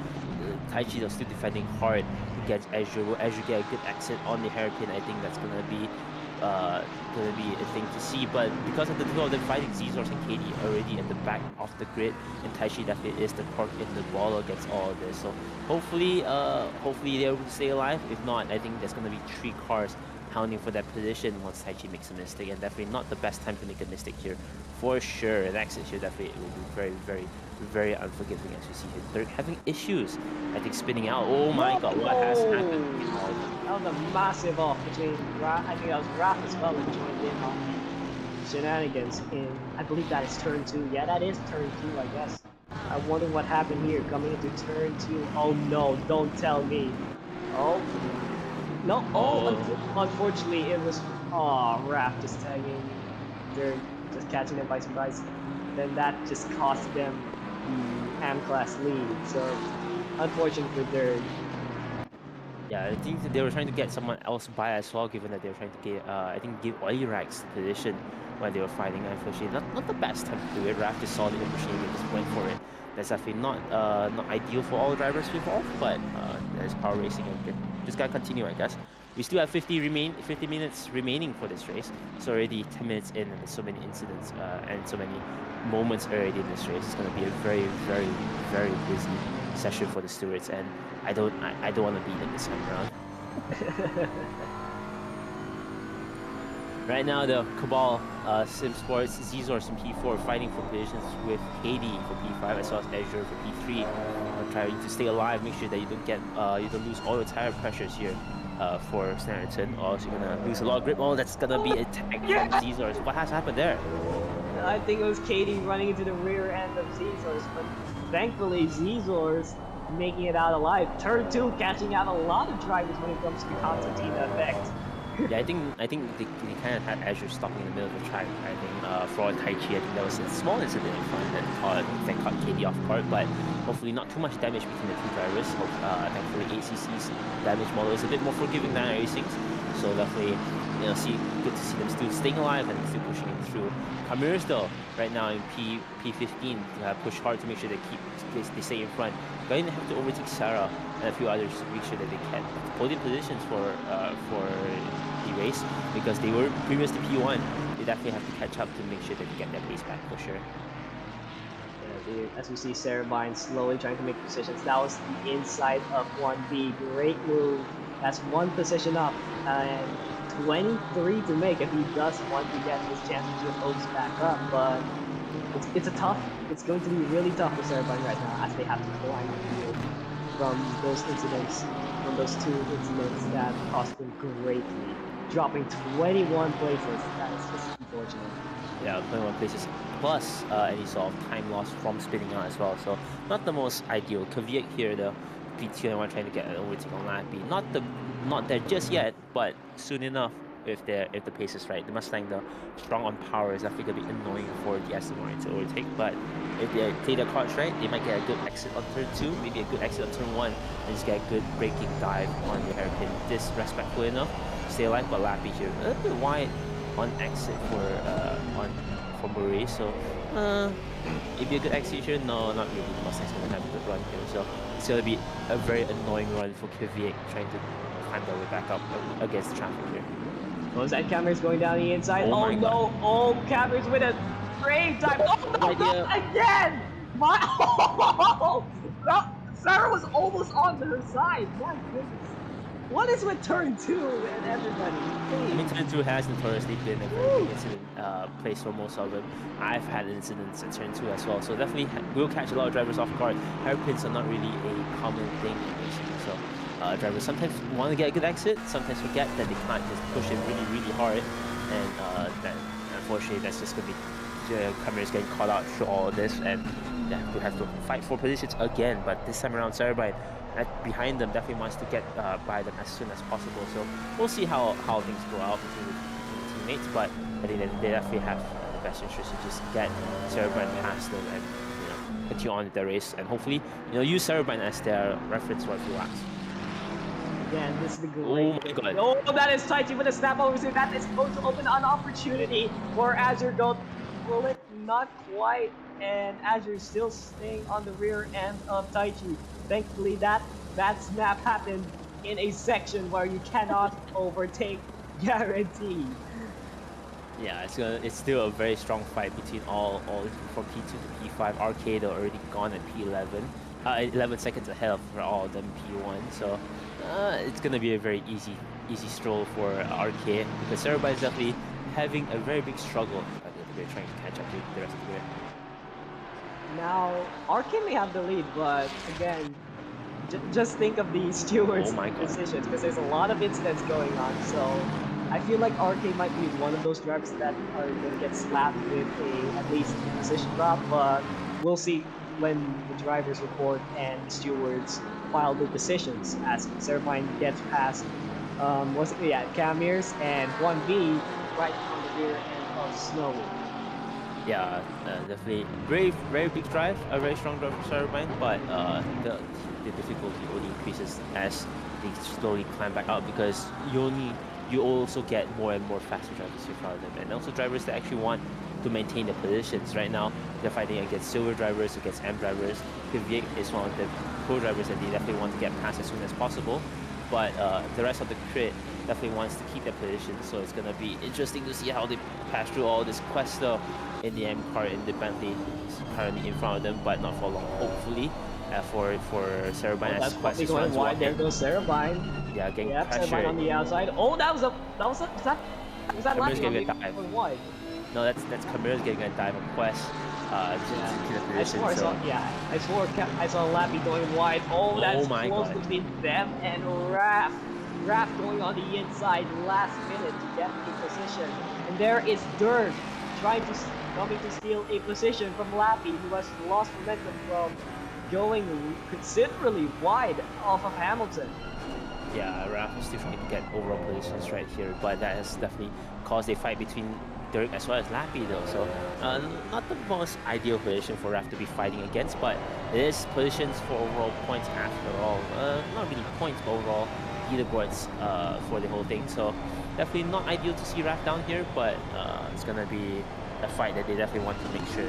[SPEAKER 6] Taichi are still defending hard against Azure. Will Azure get a good exit on the hairpin? I think that's gonna be a thing to see. But because of the two of them fighting, Zizors and Katie already at the back of the grid, and Taichi definitely is the cork in the ball against all of this. So hopefully they're able to stay alive. If not, I think there's gonna be 3 cars hounding for that position once Taichi makes a mistake, and definitely not the best time to make a mistake here for sure. An exit here definitely will be very, very, very unforgiving, as you see here. They're having issues, I think, spinning out. Oh my god, what has happened?
[SPEAKER 7] That was a massive off between I think that was Raph as well who joined in on the shenanigans in, I believe that is turn 2. Yeah, that is turn 2, I guess. I wonder what happened here coming into turn 2. Oh no, don't tell me. Oh. No, unfortunately it was, Raph just tagging. They're just catching them by surprise. Then that just cost them the AM class lead. So unfortunate for third.
[SPEAKER 6] Yeah, I think that they were trying to get someone else by as well, given that they were trying to get, give Oirax the position when they were fighting. Unfortunately, not the best time to do it. Raph just saw the machine and just went for it. That's definitely not ideal for all drivers involved, but there's power racing and just gotta continue, I guess. We still have 50 minutes remaining for this race. It's already 10 minutes in, and there's so many incidents and so many moments already in this race. It's gonna be a very, very, very busy session for the stewards, and I don't want to beat them this time around. Right now, the Cabal, Sim Sports, Zizors, and P4 fighting for positions with KD for P5 as well as Azure for P3. Trying to stay alive, make sure that you don't lose all the tire pressures here for Snetterton, or else you're gonna lose a lot of grip. Oh, that's gonna be a tag from Zizors. What has happened there?
[SPEAKER 7] I think it was Katie running into the rear end of Zizors, but thankfully Zizors making it out alive. Turn 2 catching out a lot of drivers when it comes to the Constantina effect.
[SPEAKER 6] Yeah, I think they kind of had Azure stopping in the middle of the track. I think for Taichi, I think that was a small incident in front that caught KD off guard, but hopefully not too much damage between the two drivers. Thankfully, ACC's damage model is a bit more forgiving than Racing's, so definitely good to see them still staying alive and still pushing it through. Kamirs though, right now in P15, push hard to make sure they stay in front. Going to have to overtake Sarah and a few others to make sure that they can podium positions for the race, because they were previously P1. They definitely have to catch up to make sure that they get their pace back for sure.
[SPEAKER 7] Yeah, as we see Sarah Vine slowly trying to make positions. That was the inside of 1B. Great move. That's 1 position up and 23 to make if he does want to get his championship hopes back up. But it's going to be really tough for Sarah Vine right now, as they have to climb the field from those incidents, from those 2 incidents that cost them greatly. Dropping 21 places, that is just unfortunate.
[SPEAKER 6] Yeah, 21 places plus any sort of time loss from spinning out as well. So not the most ideal. Kvyat here, the P21 trying to get an overtake on Lappy. Not there just yet, but soon enough if the pace is right. The Mustang, the strong on power, is definitely gonna be annoying for the Aston Martin to overtake. But if they play their cards right, they might get a good exit on turn 2, maybe a good exit on turn 1, and just get a good braking dive on the hairpin. Disrespectful enough, stay alive, but Lappy here a little bit wide on exit for Murray, so it'd be a good exit here. No, not really. The Mustang's gonna have a good run here, so it's gonna be a very annoying run for Kvyat trying to climb their way back up against the traffic here.
[SPEAKER 7] Oh, is that Cameron's going down the inside?
[SPEAKER 6] Oh
[SPEAKER 7] Oh,
[SPEAKER 6] my
[SPEAKER 7] no! Oh, Cameron's with a brave dive. Oh no!
[SPEAKER 6] idea.
[SPEAKER 7] Not again! My oh, Sarah was almost onto her side. My goodness. What is with turn 2 and everybody?
[SPEAKER 6] I mean, turn 2 has notoriously been a very big incident place for most of them. I've had incidents at turn 2 as well, so definitely will catch a lot of drivers off guard. Hairpins are not really a common thing in racing, so drivers sometimes want to get a good exit, sometimes forget that they can't just push it really, really hard, and then unfortunately that's just going to be cameras getting caught out through all of this, and yeah, we have to fight for positions again. But this time around, Cerebine behind them definitely wants to get by them as soon as possible. So we'll see how things go out between the teammates. But I think that they definitely have the best interest to just get Cerebine past them and continue on with their race, and hopefully use Cerebine as their reference for a few laps.
[SPEAKER 7] Again, this is the great.
[SPEAKER 6] Oh my god.
[SPEAKER 7] Oh, that is Taichi with a snap over. So that is going to open an opportunity for Azure Goat. Will it? Not quite. And Azure is still staying on the rear end of Taichi. Thankfully, that snap happened in a section where you cannot overtake, guaranteed.
[SPEAKER 6] Yeah, it's still a very strong fight between all from P2 to P5. Arcade are already gone at P11. 11 seconds ahead of all of them P1. So it's gonna be a very easy stroll for Arcade, because Cerebine is definitely having a very big struggle. They're trying to catch up to the rest of the way.
[SPEAKER 7] Now, Arcade may have the lead, but again, just think of the stewards' decisions, because there's a lot of incidents going on. So I feel like Arcade might be one of those drivers that are going to get slapped with at least a position drop, but we'll see when the drivers report and the stewards file their decisions as Cerebine gets past Cameers and 1B right on the rear end of Snowy.
[SPEAKER 6] Yeah, definitely very big drive, a very strong drive for Cerebine, but the difficulty only increases as they slowly climb back up, because you also get more and more faster drivers in front of them, and also drivers that actually want to maintain their positions. Right now, they're fighting against silver drivers, against M drivers. Kvyat is one of the pro drivers that they definitely want to get past as soon as possible, but the rest of the crit definitely wants to keep their position, so it's gonna be interesting to see how they pass through all this quest though. In the M car, in the Bentley is currently in front of them, but not for long, hopefully. For Cerebine,
[SPEAKER 7] that's probably going wide. There goes Cerebine.
[SPEAKER 6] Yeah, getting
[SPEAKER 7] pressure. Cerebine on the outside. Oh, was that Lappy on the going wide?
[SPEAKER 6] No, that's Camille's getting a dive on Quest.
[SPEAKER 7] I saw Lappy going wide. Oh, that's close between them and Raph. Raph going on the inside last minute to get a position. And there is Dirk coming to steal a position from Lappy, who has lost momentum from going considerably wide off of Hamilton.
[SPEAKER 6] Yeah, Raph is still trying to get overall positions right here, but that has definitely caused a fight between Dirk as well as Lappy though, so not the most ideal position for Raph to be fighting against, but it is positions for overall points after all. Not really points, but overall leaderboards for the whole thing, so definitely not ideal to see Raph down here, but it's gonna be a fight that they definitely want to make sure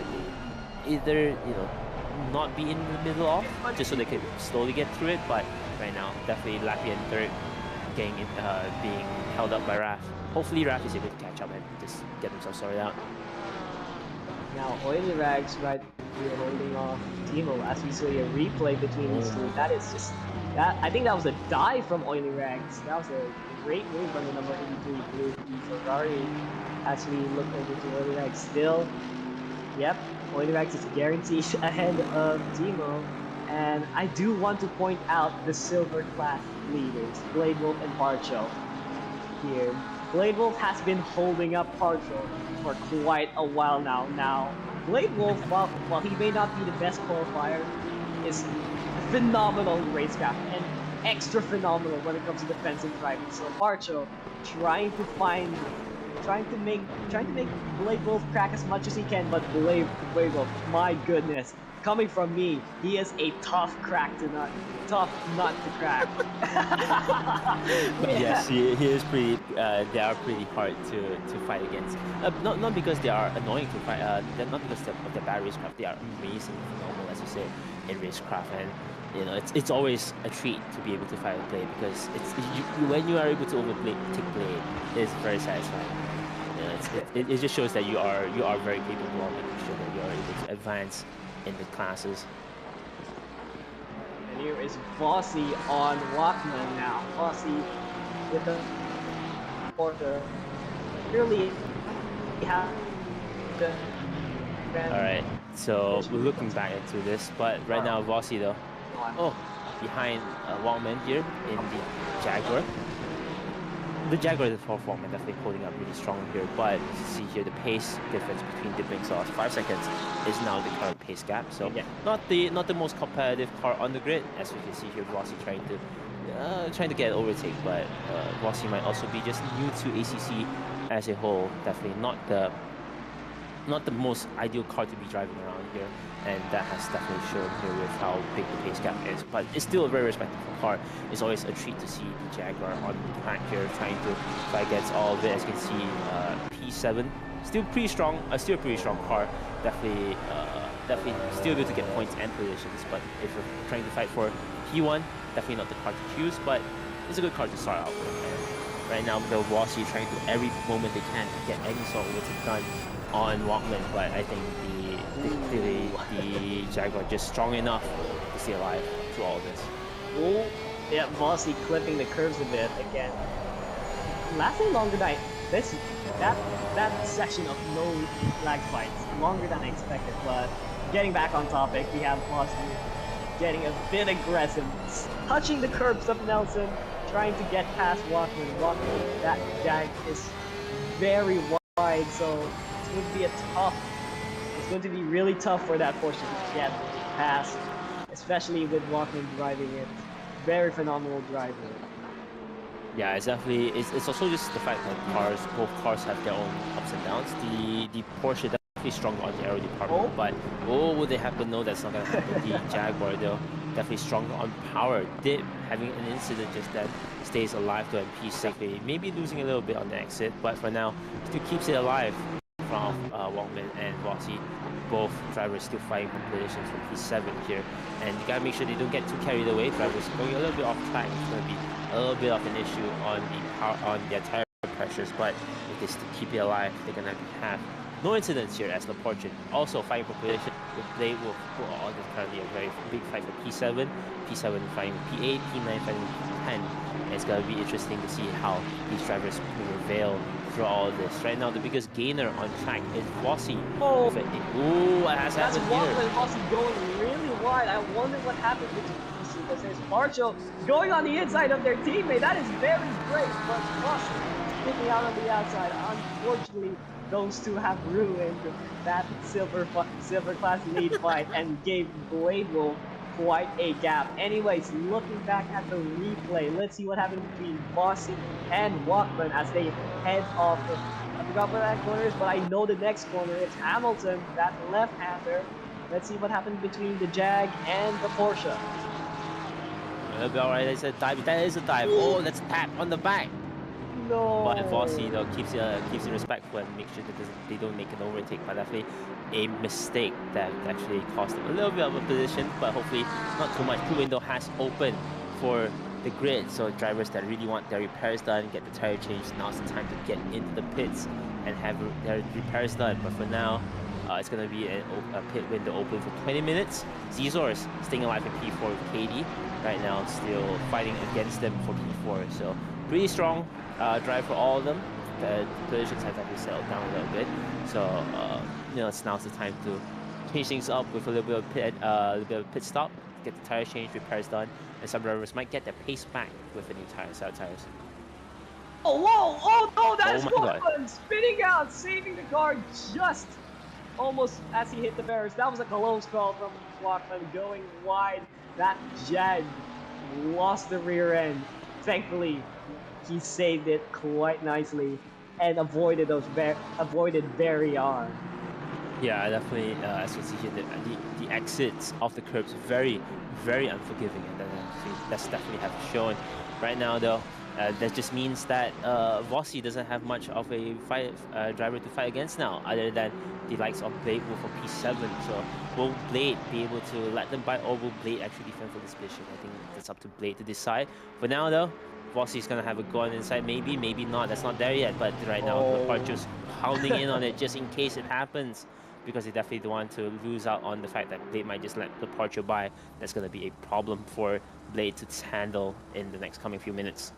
[SPEAKER 6] they either not be in the middle of, just so they can slowly get through it. But right now, definitely Lappy and Dirk being held up by Raph. Hopefully Raph is able to catch up and just get themselves sorted out.
[SPEAKER 7] Now Oily Rags right here holding off Timo as we see a replay between these two. That is just I think that was a dive from Oily Rags. That was a great move from the number 83 Blue Ferrari as we look over to Oily Rags still. Yep, Oily Rags is guaranteed ahead of Timo. And I do want to point out the silver class leaders, Blade Wolf and Barcho here. Blade Wolf has been holding up Partial for quite a while now. Now, Blade Wolf, while he may not be the best qualifier, is phenomenal in racecraft and extra phenomenal when it comes to defensive driving. So Partial trying to make Blade Wolf crack as much as he can, but Blade Wolf, my goodness, coming from me, he is a tough tough nut to crack.
[SPEAKER 6] But yes, he is pretty. They are pretty hard to fight against. Not because they are annoying to fight. They're not because of the bad racecraft. They are amazing, phenomenal, as you say, in racecraft, and you know it's always a treat to be able to fight with Blade because when you are able to take Blade, it's very satisfying. You know, it just shows that you are very capable of making sure that you are able to advance in the classes.
[SPEAKER 7] And here is Bossy on Walkman now. Bossy with the quarter. Clearly,
[SPEAKER 6] Alright, so we're looking back into this, but right now Bossy though, behind Walkman here in the Jaguar. The Jaguar is for Walkman definitely holding up really strong here, but you see here the pace difference between dipping sauce. 5 seconds is now the current pace gap, so not the most competitive car on the grid, as you can see here. Bossy trying to get an overtake, but Bossy might also be just new to ACC as a whole. Definitely not the most ideal car to be driving around here, and that has definitely shown here with how big the pace gap is. But it's still a very respectable car. It's always a treat to see the Jaguar on the track here trying to fight against all of it. As you can see, P7 still pretty strong, still a pretty strong car. Definitely still good to get points and positions. But if you're trying to fight for P1, definitely not the car to choose. But it's a good car to start out with. And right now, the Bossy trying to every moment they can to get any sort of overtake done on Walkman, but I think the Jaguar just strong enough to stay alive through all of this.
[SPEAKER 7] Oh, yeah, Bossy clipping the curves a bit again. Lasting longer than that session of no lag fights, longer than I expected. But getting back on topic, we have Bossy getting a bit aggressive, touching the curbs of Nelson, trying to get past Walkman. Walkman, that Jag is very wide, so it's going to be really tough for that Porsche to get past, especially with Walkman driving it. Very phenomenal driver.
[SPEAKER 6] Yeah, it's definitely, it's also just the fact that both cars have their own ups and downs. The Porsche definitely stronger on the aero department, but would they happen? No, that's not going to happen. The Jaguar though, definitely stronger on power. Dip having an incident just that stays alive to MP safely, maybe losing a little bit on the exit, but for now, still keeps it alive from Walkman and Bossy. Both drivers still fighting for positions from P7 here, and you gotta make sure they don't get too carried away. Drivers going a little bit off track. It's gonna be a little bit of an issue on their tire pressures, but if they still keep it alive, they're gonna have no incidents here as Laporte also fighting for position. With Blade Wolf on this currently a very big fight for P7. P7 fighting with P8, P9 fighting with P10. And it's gonna be interesting to see how these drivers prevail through all of this. Right now, the biggest gainer on track is Bossy.
[SPEAKER 7] Oh,
[SPEAKER 6] that's happened here.
[SPEAKER 7] Bossy going really wide. I wonder what happened with Bossy because there's Marshall going on the inside of their teammate. That is very great, but Bossy sticking out on the outside. Unfortunately, those two have ruined that silver class lead fight and gave Blade Wolf quite a gap. Anyways, looking back at the replay, let's see what happened between Bossy and Walkman as they head off. I forgot what that corner is, but I know the next corner. It's Hamilton, that left-hander. Let's see what happened between the Jag and the Porsche.
[SPEAKER 6] It'll be alright. That's a dive. That is a dive. Oh, that's tap on the back.
[SPEAKER 7] No.
[SPEAKER 6] But Bossy though keeps it respectful and makes sure that they don't make an overtake. But definitely a mistake that actually cost them a little bit of a position, but hopefully not too much. The window has opened for the grid, so drivers that really want their repairs done, get the tire changed, now's the time to get into the pits and have their repairs done. But for now, it's going to be a pit window open for 20 minutes. Zizor's staying alive in P4 with KD. Right now, still fighting against them for P4. So pretty strong drive for all of them. The positions have actually settled down a little bit. So now's the time to change things up with a little bit of pit stop, get the tire change, repairs done, and some drivers might get their pace back with a new tire, set of tires.
[SPEAKER 7] Oh, whoa! Oh no, that
[SPEAKER 6] Oh
[SPEAKER 7] is
[SPEAKER 6] my
[SPEAKER 7] one!
[SPEAKER 6] God.
[SPEAKER 7] Spinning out, saving the car just almost as he hit the barriers. That was a close call from Walkman going wide. That Jag lost the rear end. Thankfully, he saved it quite nicely and avoided avoided barrier.
[SPEAKER 6] Yeah, definitely. As you see here, the exits of the curbs very, very unforgiving, and that's definitely have shown. Right now, though, that just means that Vossi doesn't have much of a driver to fight against now, other than the likes of Blade Wolf or P7. So will Blade be able to let them bite, or will Blade actually defend for this position? I think it's up to Blade to decide. For now, though, Vossi's gonna have a go on inside, maybe, maybe not. That's not there yet, but right now, Leparcho's pounding in on it just in case it happens, because they definitely don't want to lose out on the fact that Blade might just let Leparcho by. That's going to be a problem for Blade to handle in the next coming few minutes.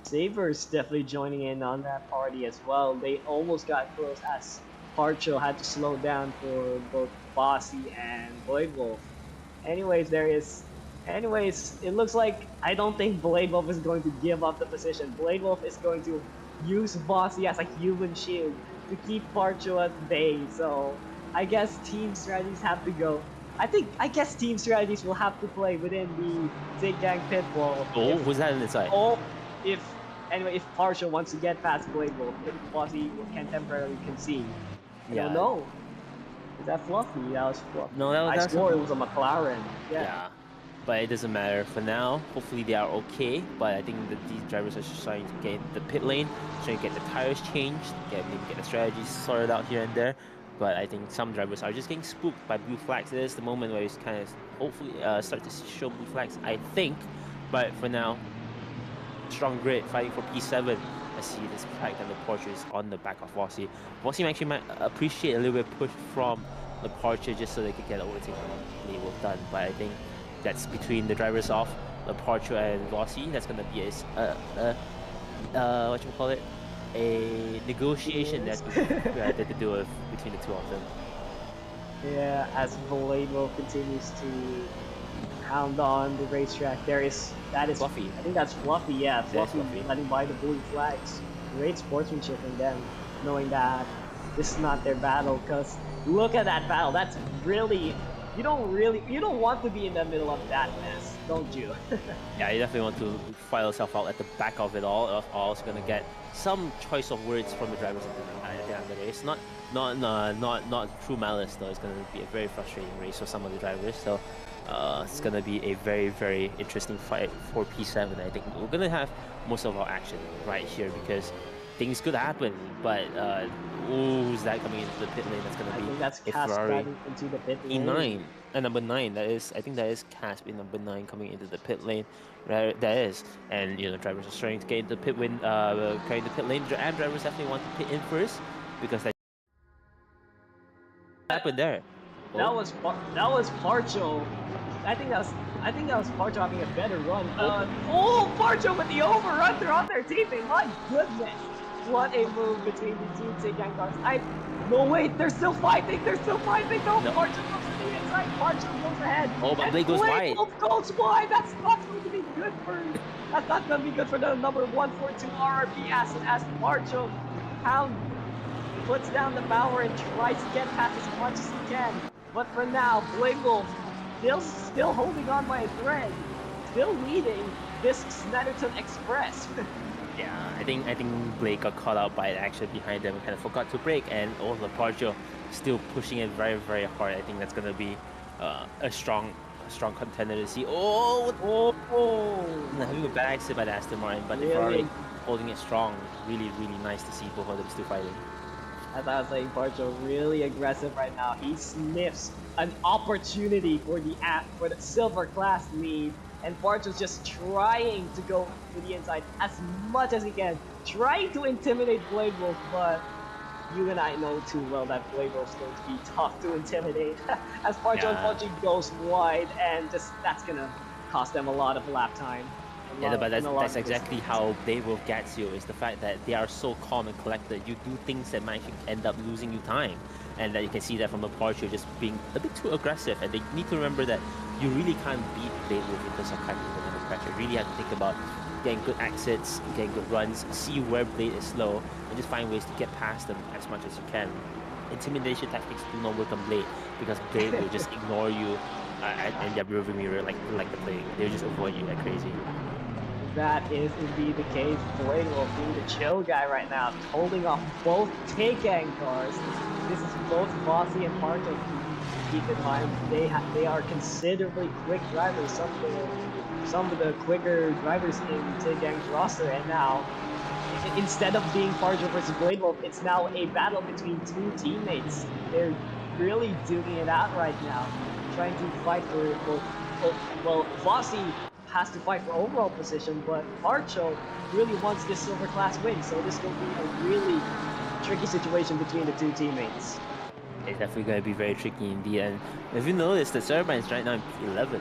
[SPEAKER 7] Saber's definitely joining in on that party as well. They almost got close as Parcho had to slow down for both Bossy and Blade Wolf. Anyways, it looks like I don't think Blade Wolf is going to give up the position. Blade Wolf is going to use Bossy as a human shield to keep Parcho at bay. So I guess team strategies have to go. I guess team strategies will have to play within the Zig Gang pitfall.
[SPEAKER 6] Oh, was that on the side?
[SPEAKER 7] Oh, if Parcho wants to get past Blade Wolf, if Bossy can temporarily concede. I don't know. Is that Fluffy? That was Fluffy.
[SPEAKER 6] No, that was
[SPEAKER 7] I swore it was a McLaren.
[SPEAKER 6] Yeah. But it doesn't matter for now. Hopefully they are okay. But I think that these drivers are just trying to get the pit lane, trying to get the tires changed, maybe get the strategies sorted out here and there. But I think some drivers are just getting spooked by blue flags. This is the moment where it's kind of hopefully start to show blue flags, I think. But for now, strong grid fighting for P7. I see this fact that the Porsche is on the back of Vossi. Vossi actually might appreciate a little bit of push from the Porsche just so they could get overtaken and label done. But I think that's between the drivers of the Porsche and Vossi. That's gonna be what you call it, a negotiation that to do with between the two of them.
[SPEAKER 7] Yeah, as Blade Wolf continues to hound on the racetrack, that is
[SPEAKER 6] Fluffy.
[SPEAKER 7] I think that's Fluffy. Yeah, Fluffy
[SPEAKER 6] Fluffy.
[SPEAKER 7] letting by the blue flags. Great sportsmanship from them, knowing that this is not their battle. Cause look at that battle. That's really you don't want to be in the middle of that mess, don't you?
[SPEAKER 6] Yeah, you definitely want to file yourself out at the back of it all. Or also gonna get some choice of words from the drivers at the end of the race. Not true malice though. It's gonna be a very frustrating race for some of the drivers. So it's gonna be a very, very interesting fight for P7. I think we're gonna have most of our action right here because things could happen. But who's that coming into the pit lane? That's gonna be
[SPEAKER 7] I think that's
[SPEAKER 6] a Ferrari.
[SPEAKER 7] cascading into the pit lane.
[SPEAKER 6] E9 and number 9. I think that is Casp in number 9 coming into the pit lane. Right, that is, and drivers are starting to get into the pit lane. Carrying the pit lane, and drivers definitely want to pit in first because that happened there.
[SPEAKER 7] That was Parcho. I think that was Parcho having a better run. Parcho with the overrun throughout their teammate. My goodness, what a move between the two Ziggang cars. No wait, they're still fighting. No, Parcho goes to the inside. Parcho goes ahead.
[SPEAKER 6] Oh, but Blade goes wide.
[SPEAKER 7] Goes wide. That's not going to be good for. That's not going to be good for the number 142 RRB as Parcho puts down the power and tries to get past as much as he can. But for now, Blade Wolf still holding on by a thread, still leading this Snetterton Express.
[SPEAKER 6] Yeah, I think Blake got caught out by the action behind them and kind of forgot to brake, and Leparcho still pushing it very, very hard. I think that's gonna be a strong contender to see. Having a bad exit by the Aston Martin, but the Ferrari holding it strong. Really, really nice to see both of them still fighting.
[SPEAKER 7] As I was saying, Parcho really aggressive right now. He sniffs an opportunity for the silver class lead, and Parcho's just trying to go to the inside as much as he can, trying to intimidate Blade Wolf, but you and I know too well that Blade Wolf's going to be tough to intimidate as Parcho unfortunately goes wide, and that's gonna cost them a lot of lap time.
[SPEAKER 6] Yeah, but that's exactly how Blade Wolf gets you, is the fact that they are so calm and collected. You do things that might actually end up losing you time. And that you can see that from Leparcho just being a bit too aggressive. And they need to remember that you really can't beat Blade Wolf in terms of cutting under pressure. You really have to think about getting good exits, getting good runs, see where Blade is slow, and just find ways to get past them as much as you can. Intimidation tactics do not work on Blade because Blade will just ignore you and their rearview mirror like the plague. They'll just avoid you like crazy.
[SPEAKER 7] That is indeed the case. Blade will be the chill guy right now, holding off both Takegang cars. This is both Bossy and Parto. Keep in mind, they are considerably quick drivers. Some of the quicker drivers in Taegang's roster, and now instead of being Parto versus Blade Wolf, it's now a battle between two teammates. They're really duking it out right now, trying to fight for well, Bossy has to fight for overall position, but Parcho really wants this silver class win, so this will be a really tricky situation between the two teammates.
[SPEAKER 6] It's definitely going to be very tricky indeed. And if you notice, the Cerebrine is right now in P11.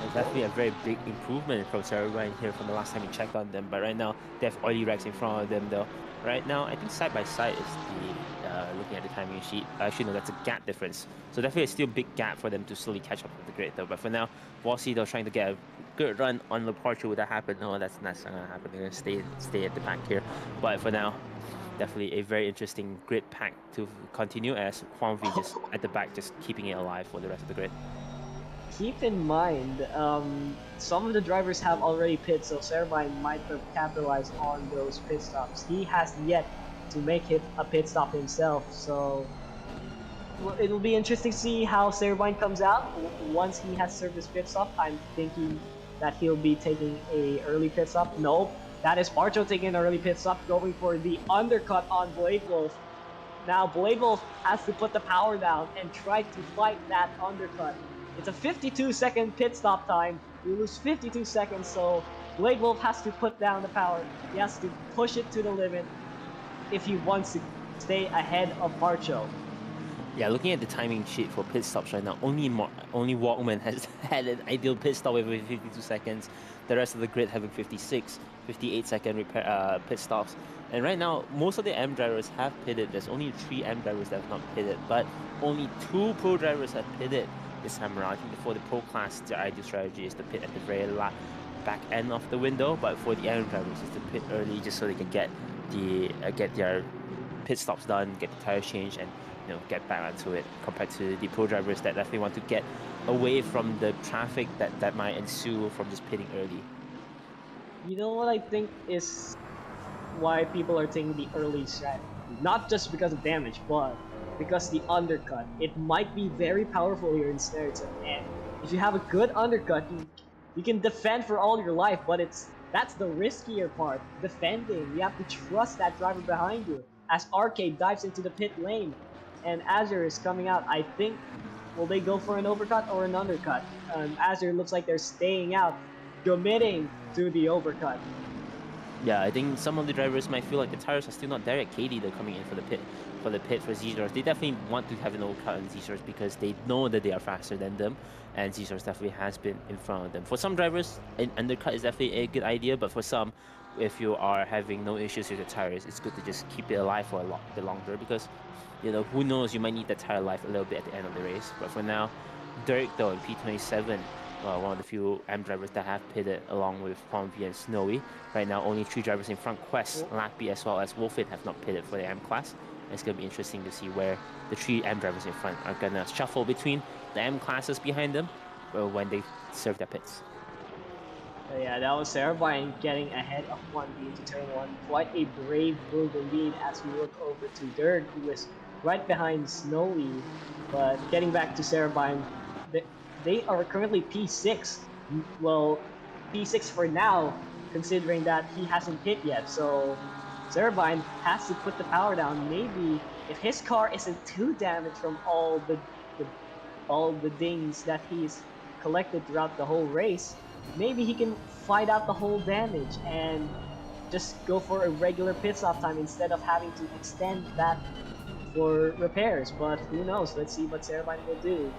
[SPEAKER 6] It's definitely a very big improvement from Cerebrine here from the last time we checked on them. But right now, they have Oily Rex in front of them though. Right now, I think side by side is the, looking at the timing sheet, actually no, that's a gap difference. So definitely still a big gap for them to slowly catch up with the grid though. But for now, Bossy though trying to get a good run on Leparture. Would that happen? No, that's not going to happen. They're going to stay at the back here. But for now, definitely a very interesting grid pack to continue as Huangvi just at the back, just keeping it alive for the rest of the grid.
[SPEAKER 7] Keep in mind, some of the drivers have already pit, so Cerebine might have capitalized on those pit stops. He has yet to make it a pit stop himself, so well, it'll be interesting to see how Cerebine comes out once he has served his pit stop. I'm thinking that he'll be taking a early pit stop. Nope, that is Parcho taking an early pit stop, going for the undercut on Blade Wolf. Now Blade Wolf has to put the power down and try to fight that undercut. It's a 52-second pit stop time. You lose 52 seconds, so Blade Wolf has to put down the power. He has to push it to the limit if he wants to stay ahead of Parcho.
[SPEAKER 6] Yeah, looking at the timing sheet for pit stops right now, only Walkman has had an ideal pit stop with 52 seconds. The rest of the grid having 56, 58-second pit stops. And right now, most of the M drivers have pitted. There's only 3 M drivers that have not pitted, but only 2 pro drivers have pitted this time around. I think for the pro class, their ideal strategy is to pit at the very back end of the window, but for the M drivers, is to pit early just so they can get their pit stops done, get the tire changed, and get back onto it. Compared to the pro drivers that definitely want to get away from the traffic that might ensue from just pitting early.
[SPEAKER 7] You know what I think is why people are taking the early strategy? Not just because of damage, but because the undercut. It might be very powerful here in Snetterton, and if you have a good undercut, you can defend for all your life, but that's the riskier part. Defending, you have to trust that driver behind you. As Arcade dives into the pit lane, and Azure is coming out, I think, will they go for an overcut or an undercut? Azure looks like they're staying out, committing to the overcut.
[SPEAKER 6] Yeah, I think some of the drivers might feel like the tires are still not there at KD. They're coming in for the pit for Z-Stars. They definitely want to have an overcut on Z-Stars because they know that they are faster than them, and Z-Stars definitely has been in front of them. For some drivers, an undercut is definitely a good idea, but for some, if you are having no issues with the tires, it's good to just keep it alive for a bit longer because, who knows, you might need that tire life a little bit at the end of the race. But for now, Dirk though in P27, one of the few M drivers that have pitted along with Huangvi and Snowy. Right now, only 3 drivers in front. Quest, Lappy, as well as Wolfit have not pitted for the M class. It's going to be interesting to see where the 3 M drivers in front are going to shuffle between the M classes behind them when they serve their pits.
[SPEAKER 7] Yeah, that was Cerebine getting ahead of 1B into turn 1. Quite a brave move indeed as we look over to Dirk, who is right behind Snowy. But getting back to Cerebine, they are currently P6. Well, P6 for now, considering that he hasn't hit yet. So Cerebine has to put the power down. Maybe if his car isn't too damaged from all the dings that he's collected throughout the whole race, maybe he can fight out the whole damage and just go for a regular pit stop time instead of having to extend that for repairs. But who knows? Let's see what Cerebine will do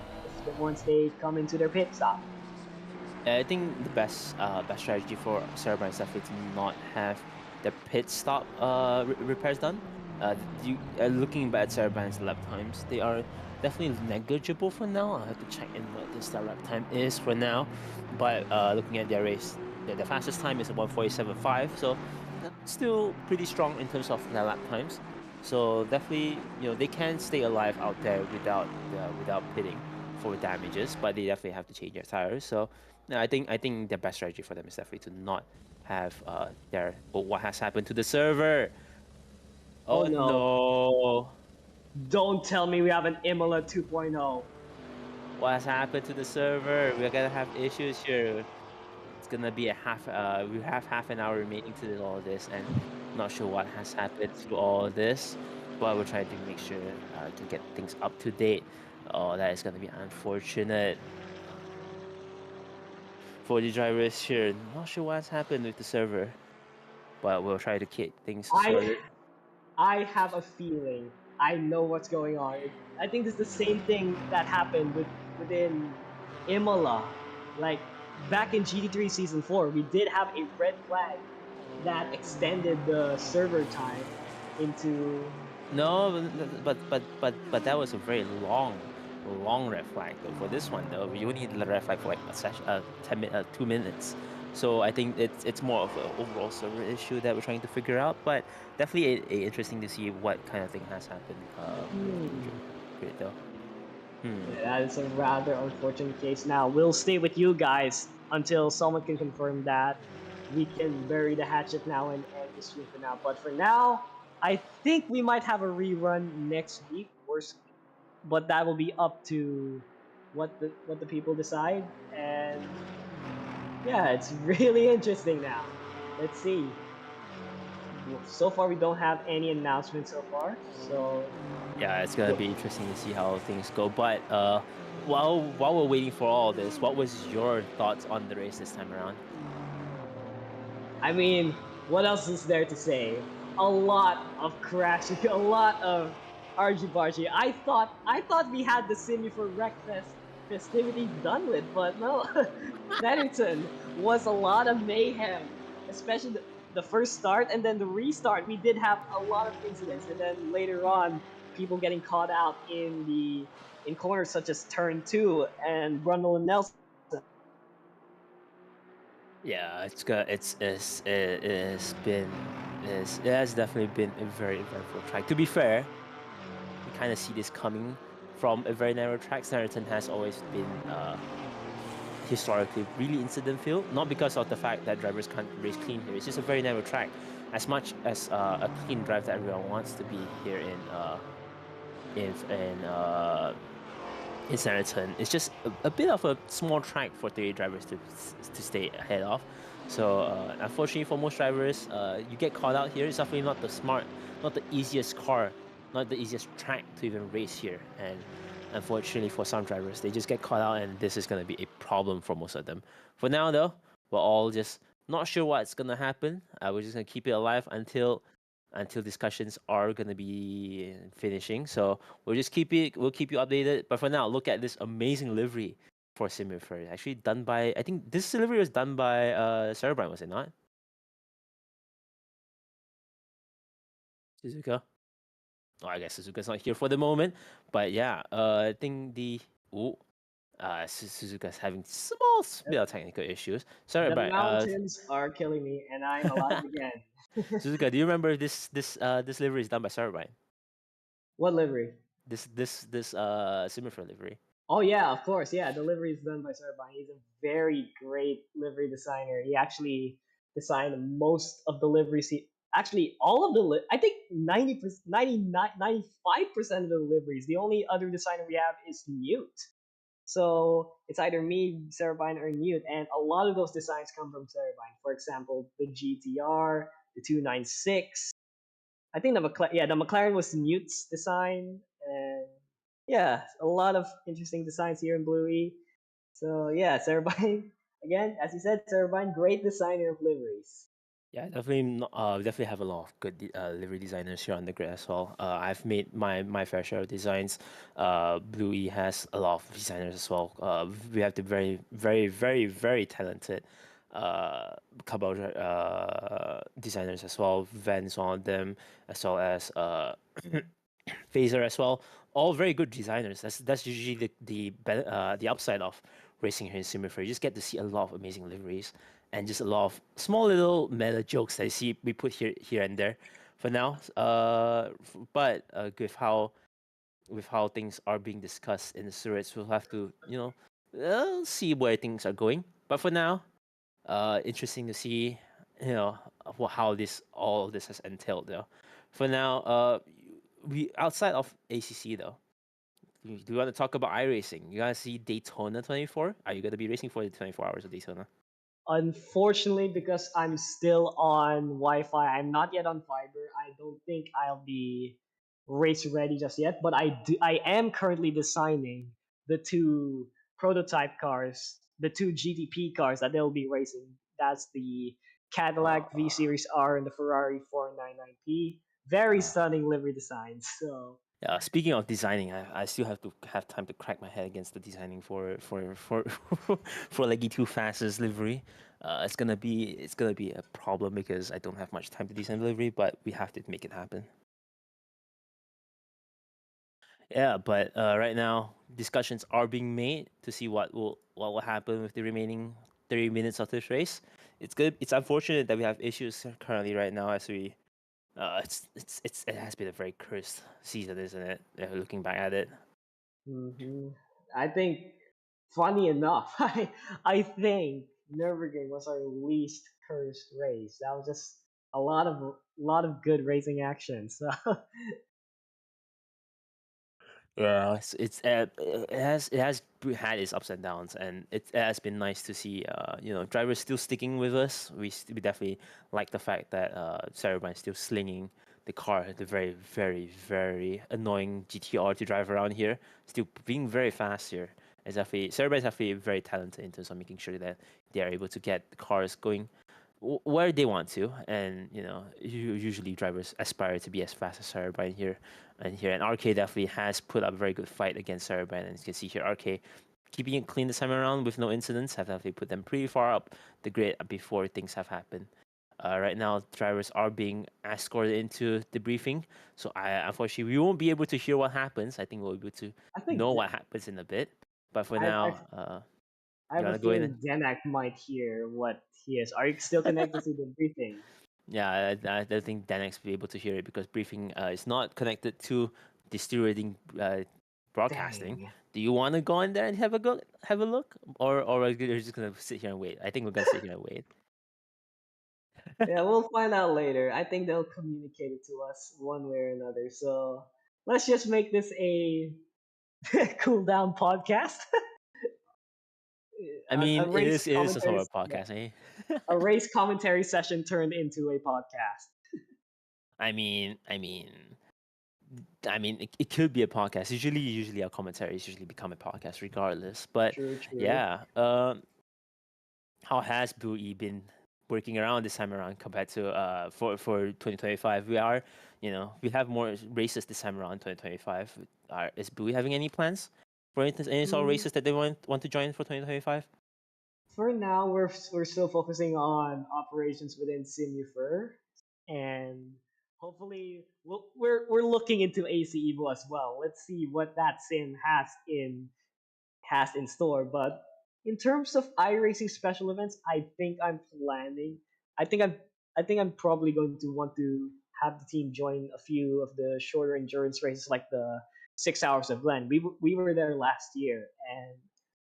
[SPEAKER 7] once they come into their pit stop.
[SPEAKER 6] I think the best strategy for Cerebine is definitely to not have the pit stop repairs done. Looking back at Cerebine's lap times, they are definitely negligible for now. I have to check in what this lap time is for now. But looking at their race, the fastest time is a 1:47.5, so that's still pretty strong in terms of their lap times. So definitely, they can stay alive out there without pitting for damages, but they definitely have to change their tires. So no, I think the best strategy for them is definitely to not have what has happened to the server?
[SPEAKER 7] Oh
[SPEAKER 6] Oh
[SPEAKER 7] no.
[SPEAKER 6] no.
[SPEAKER 7] Don't tell me we have an Imola 2.0.
[SPEAKER 6] What has happened to the server? We're gonna have issues here. It's gonna be we have half an hour remaining to do all this, and not sure what has happened through all this, but we're trying to make sure to get things up to date. Oh, that is gonna be unfortunate for the drivers here. Not sure what's happened with the server, but we'll try to keep things
[SPEAKER 7] I
[SPEAKER 6] sorted.
[SPEAKER 7] I have a feeling I know what's going on. I think it's the same thing that happened within Imola. Like back in GT3 Season 4, we did have a red flag that extended the server time into.
[SPEAKER 6] No, but that was a very long red flag though. For this one though, you only need the red flag for like a session, 2 minutes. So I think it's more of an overall server issue that we're trying to figure out. But definitely interesting to see what kind of thing has happened with the grid though.
[SPEAKER 7] Yeah, that is a rather unfortunate case. Now we'll stay with you guys until someone can confirm that. We can bury the hatchet now and end the stream for now. But for now, I think we might have a rerun next week, but that will be up to what the people decide. And yeah, it's really interesting now. Let's see. So far, we don't have any announcements so far. So
[SPEAKER 6] Yeah, it's gonna be interesting to see how things go. But while we're waiting for all this, what was your thoughts on the race this time around?
[SPEAKER 7] I mean, what else is there to say? A lot of crashing, a lot of argy bargy. I thought we had the Simufur Wreckfest festivities done with, but no. Snetterton was a lot of mayhem, especially the first start and then the restart. We did have a lot of incidents, and then later on, people getting caught out in corners such as turn 2 and Brundle and Nelson.
[SPEAKER 6] Yeah, it has definitely been a very eventful track. To be fair, we kind of see this coming from a very narrow track. Snetterton has always been historically really incident filled, not because of the fact that drivers can't race clean here. It's just a very narrow track. As much as a clean drive that everyone wants to be here in in uh, in Snetterton, it's just a bit of a small track for 30 drivers to stay ahead of. So unfortunately for most drivers, you get caught out here. It's definitely not the easiest car, not the easiest track to even race here. And unfortunately for some drivers, they just get caught out, and this is going to be a problem for most of them. For now, though, we're all just not sure what's going to happen. We're just going to keep it alive until discussions are going to be finishing. So we'll keep you updated. But for now, look at this amazing livery for Simufur. Actually done by, I think this livery was done by Cerebrine, was it not? Suzuka. Oh, I guess Suzuka's not here for the moment. But yeah, I think Suzuka's having small bit of technical issues. Sorry,
[SPEAKER 7] The
[SPEAKER 6] but
[SPEAKER 7] mountains are killing me, and I'm alive again.
[SPEAKER 6] Suzuka, do you remember this livery is done by Cerebrine?
[SPEAKER 7] What livery?
[SPEAKER 6] This Simufur livery.
[SPEAKER 7] Oh yeah, of course. Yeah, the livery is done by Sarban. He's a very great livery designer. He actually designed most of the liveries. Actually all of I think 90%, 95% of the liveries. The only other designer we have is Newt. So it's either me, Cerebine, or Newt, and a lot of those designs come from Cerebine. For example, the GTR, the 296. I think the McLaren was Newt's design, and yeah, a lot of interesting designs here in Blue E. So yeah, Cerebine again, as you said, Cerebine, great designer of liveries.
[SPEAKER 6] Yeah, definitely have a lot of good livery designers here on the grid as well. I've made my fair share of designs. Blue E has a lot of designers as well. We have the very, very, very, very talented Cabal designers as well. Van's one of them, as well as Phaser as well. All very good designers. That's usually the upside of racing here in Simufur. You just get to see a lot of amazing liveries. and just a lot of small little meta jokes that you see we put here and there for now. But with how things are being discussed in the Surits, we'll have to see where things are going. But for now, interesting to see how all of this has entailed though. For now, we outside of ACC though. Do you want to talk about iRacing? You guys see Daytona 24? Are you gonna be racing for the 24 hours of Daytona?
[SPEAKER 7] Unfortunately, because I'm still on Wi-Fi, I'm not yet on fiber. I don't think I'll be race ready just yet. But I am currently designing the two prototype cars, the two GTP cars that they'll be racing. That's the Cadillac V Series R and the Ferrari 499P. Very stunning livery designs. So
[SPEAKER 6] Yeah, speaking of designing, I still have to have time to crack my head against the designing for Leggy Too Fast's livery. It's gonna be a problem because I don't have much time to design livery, but we have to make it happen. Yeah, but right now discussions are being made to see what will happen with the remaining 30 minutes of this race. It's good. It's unfortunate that we have issues currently right now as we. It has been a very cursed season, isn't it? Looking back at it.
[SPEAKER 7] hmm I think, funny enough, I think Nürburgring was our least cursed race. That was just a lot of good racing action. So
[SPEAKER 6] Yeah, had its ups and downs, and it has been nice to see drivers still sticking with us. We definitely like the fact that Cerebine is still slinging the car, the very very very annoying GTR to drive around here, still being very fast here. It's definitely Cerebine is definitely very talented in terms of making sure that they are able to get the cars going where they want to, and usually drivers aspire to be as fast as Cerebine here and RK definitely has put up a very good fight against Cerebine, and you can see here RK keeping it clean this time around with no incidents have definitely put them pretty far up the grid before things have happened. Right now, drivers are being escorted into the briefing, so unfortunately we won't be able to hear what happens. I think we'll be able to
[SPEAKER 7] I think
[SPEAKER 6] know what happens in a bit, but for
[SPEAKER 7] I, I
[SPEAKER 6] now,
[SPEAKER 7] I
[SPEAKER 6] you
[SPEAKER 7] have a
[SPEAKER 6] wanna go in?
[SPEAKER 7] feeling Denak might hear what he is. Are you still connected to the briefing?
[SPEAKER 6] Yeah, I don't think Danex will be able to hear it because briefing is not connected to the steering broadcasting.
[SPEAKER 7] Dang.
[SPEAKER 6] Do you want to go in there and have a look, or are you just gonna sit here and wait? I think we're gonna sit here and wait.
[SPEAKER 7] Yeah, we'll find out later. I think they'll communicate it to us one way or another. So let's just make this a cool down podcast.
[SPEAKER 6] I
[SPEAKER 7] a
[SPEAKER 6] mean,
[SPEAKER 7] race
[SPEAKER 6] it is a
[SPEAKER 7] commentary,
[SPEAKER 6] sort of podcast, eh?
[SPEAKER 7] a race commentary session turned into a podcast.
[SPEAKER 6] I mean, it could be a podcast. Usually our commentaries usually become a podcast, regardless. But
[SPEAKER 7] True, true.
[SPEAKER 6] yeah, how has Blue E been working around this time around compared to for 2025? We have more races this time around 2025. Is Blue E having any plans for any sort of
[SPEAKER 7] Mm,
[SPEAKER 6] races that they want to join for 2025?
[SPEAKER 7] For now, we're still focusing on operations within Simufur, and hopefully we're looking into AC Evo as well. Let's see what that sim has in store. But in terms of iRacing special events, I think I'm planning. I think I'm. I think I'm probably going to want to have the team join a few of the shorter endurance races, like the 6 hours of Glen. We were there last year, and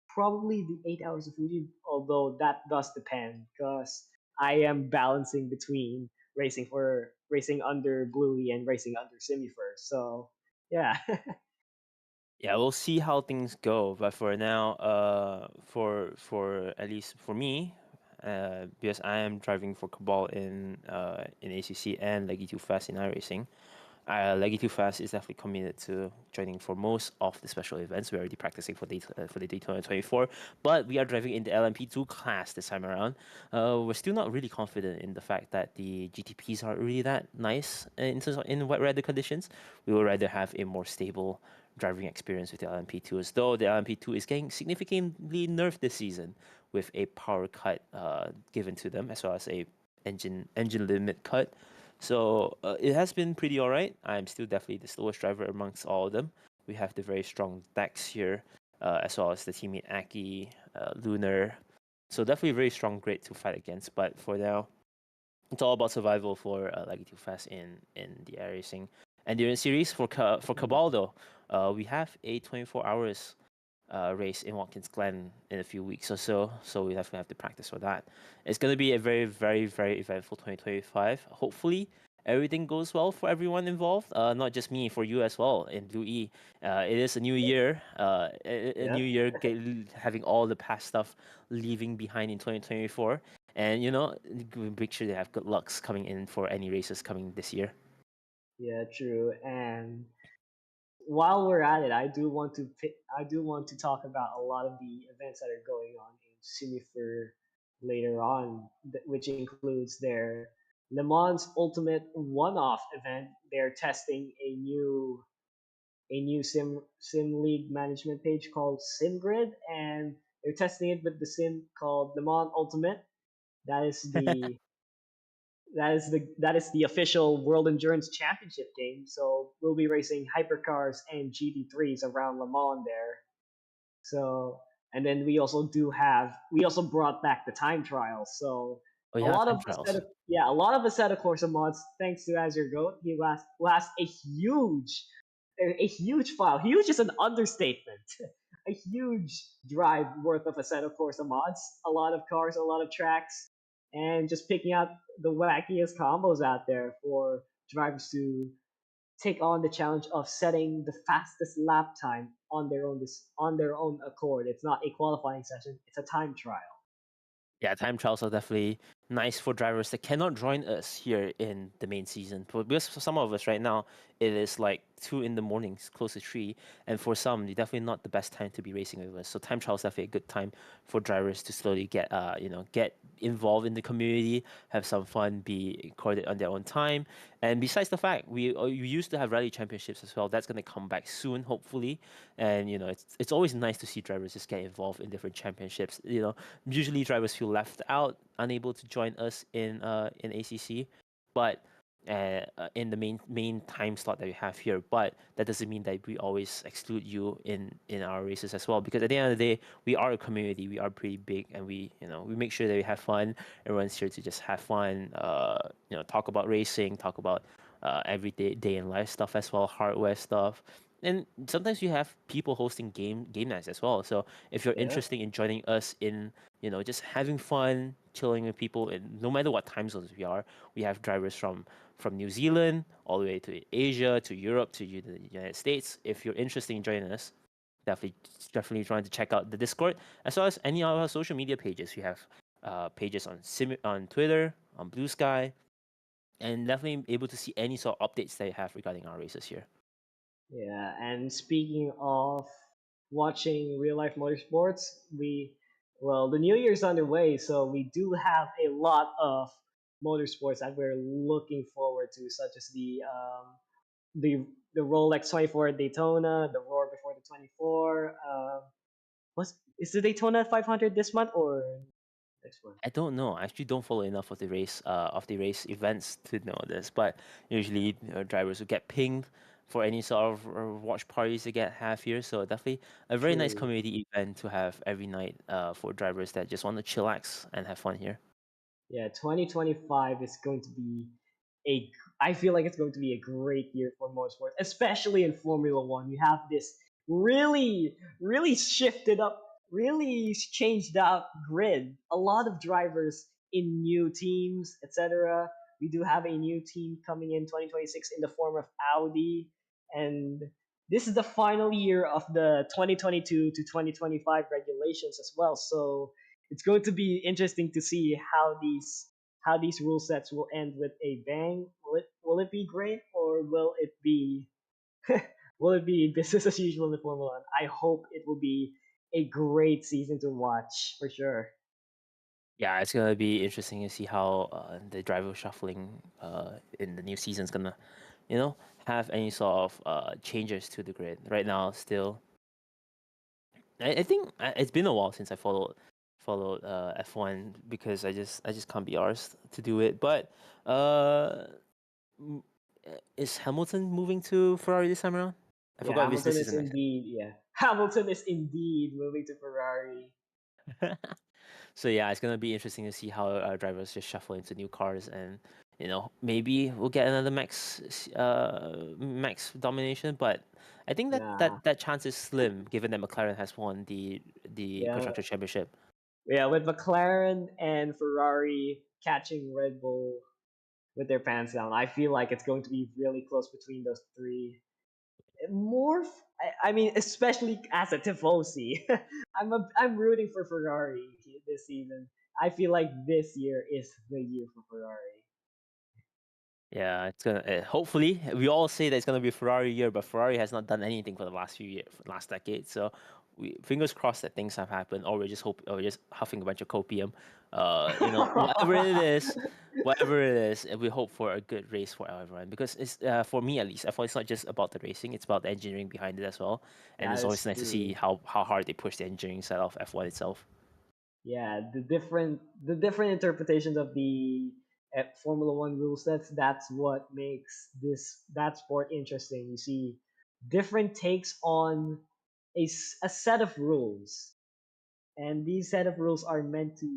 [SPEAKER 7] probably the 8 hours of Fuji. Although that does depend, because I am balancing between racing under Bluey and racing under Simifur. So yeah.
[SPEAKER 6] Yeah, we'll see how things go. But for now, for at least for me, because I am driving for Cabal in ACC and Leggy Too Fast in iRacing. Leggy Too Fast is definitely committed to joining for most of the special events. We're already practicing for the Daytona 24, but we are driving in the LMP2 class this time around. We're still not really confident in the fact that the GTPs aren't really that nice in terms of in wet weather conditions. We would rather have a more stable driving experience with the LMP2s, though the LMP2 is getting significantly nerfed this season with a power cut given to them as well as a engine limit cut. So it has been pretty alright. I'm still definitely the slowest driver amongst all of them. We have the very strong Dex here, as well as the teammate Aki, Lunar. So definitely a very strong grid to fight against. But for now, it's all about survival for Leggy Too Fast in the air racing endurance series. For Cabal though, we have a 24 hours race in Watkins Glen in a few weeks or so. So we definitely have to practice for that. It's going to be a very, very, very eventful 2025. Hopefully, everything goes well for everyone involved. Not just me, for you as well in Blue E. It is a new year. A
[SPEAKER 7] Yeah.
[SPEAKER 6] new year, having all the past stuff leaving behind in 2024. And make sure they have good lucks coming in for any races coming this year.
[SPEAKER 7] Yeah, true. And while we're at it, I do want to talk about a lot of the events that are going on in Simufur later on, which includes their Le Mans Ultimate one-off event. They're testing a new sim league management page called SimGrid, and they're testing it with the sim called Le Mans Ultimate. That is the that is the official World Endurance Championship game. So we'll be racing hypercars and GT3s around Le Mans there. So and then we also brought back the time trials. So
[SPEAKER 6] Oh
[SPEAKER 7] a
[SPEAKER 6] yeah,
[SPEAKER 7] lot
[SPEAKER 6] time
[SPEAKER 7] of
[SPEAKER 6] trials.
[SPEAKER 7] a lot of Assetto Corsa mods, thanks to Azure Goat, he last a huge file. Huge is an understatement. A huge drive worth of Assetto Corsa mods. A lot of cars, a lot of tracks, and just picking out the wackiest combos out there for drivers to take on the challenge of setting the fastest lap time on their own accord. It's not a qualifying session; it's a time trial.
[SPEAKER 6] Yeah, time trials are definitely nice for drivers that cannot join us here in the main season. Because for some of us right now, it is like 2 in the mornings, close to 3. And for some, it's definitely not the best time to be racing with us. So time trials definitely a good time for drivers to slowly get involved in the community, have some fun, be recorded on their own time. And besides the fact, we used to have rally championships as well. That's going to come back soon, hopefully. And it's always nice to see drivers just get involved in different championships. Usually drivers feel left out, unable to join us in ACC, but in the main time slot that we have here. But that doesn't mean that we always exclude you in our races as well. Because at the end of the day, we are a community. We are pretty big, and we make sure that we have fun. Everyone's here to just have fun. Talk about racing, talk about everyday day in life stuff as well, hardware stuff. And sometimes you have people hosting game nights as well. So if you're
[SPEAKER 7] Yeah.
[SPEAKER 6] interested in joining us in just having fun, chilling with people, and no matter what time zones we have drivers from New Zealand all the way to Asia to Europe to the United States. If you're interested in joining us, definitely trying to check out the Discord as well as any of our social media pages. We have pages on Twitter, on Blue Sky, and definitely able to see any sort of updates that you have regarding our races here.
[SPEAKER 7] Yeah, and speaking of watching real life motorsports, the new year's underway, so we do have a lot of motorsports that we're looking forward to, such as the the Rolex 24 at Daytona, the Roar before the 24. Is the Daytona 500 this month or next month?
[SPEAKER 6] I don't know. I actually don't follow enough of the race events to know this, but usually drivers will get pinged for any sort of watch parties they have here. So definitely a very nice
[SPEAKER 7] True.
[SPEAKER 6] community event to have every night for drivers that just want to chillax and have fun here.
[SPEAKER 7] Yeah, 2025 is going to be a I feel like it's going to be a great year for motorsport, especially in Formula 1. You have this really shifted up, really changed out grid. A lot of drivers in new teams, etc. We do have a new team coming in 2026 in the form of Audi, and this is the final year of the 2022 to 2025 regulations as well. So it's going to be interesting to see how these rule sets will end with a bang. Will it be great, or will it be will it be business as usual in Formula One? I hope it will be a great season to watch for sure.
[SPEAKER 6] Yeah, it's gonna be interesting to see how the driver shuffling in the new season is gonna, have any sort of changes to the grid. Right now, still, I think it's been a while since I followed F1 because I just can't be arsed to do it. But m- is Hamilton moving to Ferrari this time around? I
[SPEAKER 7] Yeah,
[SPEAKER 6] forgot if
[SPEAKER 7] Hamilton
[SPEAKER 6] this is
[SPEAKER 7] is
[SPEAKER 6] the next.
[SPEAKER 7] indeed yeah. Hamilton is indeed moving to Ferrari.
[SPEAKER 6] So yeah, it's gonna be interesting to see how drivers just shuffle into new cars, and maybe we'll get another max domination. But I think that
[SPEAKER 7] Nah.
[SPEAKER 6] that chance is slim, given that McLaren has won the
[SPEAKER 7] Yeah.
[SPEAKER 6] constructor championship.
[SPEAKER 7] Yeah, with McLaren and Ferrari catching Red Bull with their pants down, I feel like it's going to be really close between those three. I mean, especially as a tifosi, I'm rooting for Ferrari this season. I feel like this year is the year for Ferrari.
[SPEAKER 6] Yeah, it's gonna. Hopefully, we all say that it's gonna be a Ferrari year, but Ferrari has not done anything for the last few years, last decade. So, we fingers crossed that things have happened, or or we're just huffing a bunch of copium. Whatever it is, and we hope for a good race for everyone. Because it's for me at least, I thought it's not just about the racing; it's about the engineering behind it as well. And
[SPEAKER 7] That
[SPEAKER 6] it's
[SPEAKER 7] is
[SPEAKER 6] always nice to see
[SPEAKER 7] true.
[SPEAKER 6] how hard they push the engineering side of F1 itself.
[SPEAKER 7] Yeah, the different interpretations of the Formula One rule sets. That's what makes that sport interesting. You see different takes on a set of rules, and these set of rules are meant to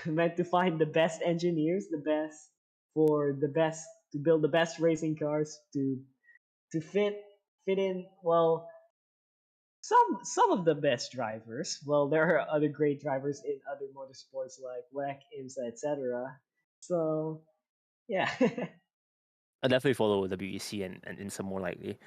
[SPEAKER 7] meant to find the best engineers, the best to build the best racing cars to fit in some of the best drivers. Well, there are other great drivers in other motorsports like WEC, IMSA, etc. So yeah,
[SPEAKER 6] I definitely follow WEC and INSA more likely,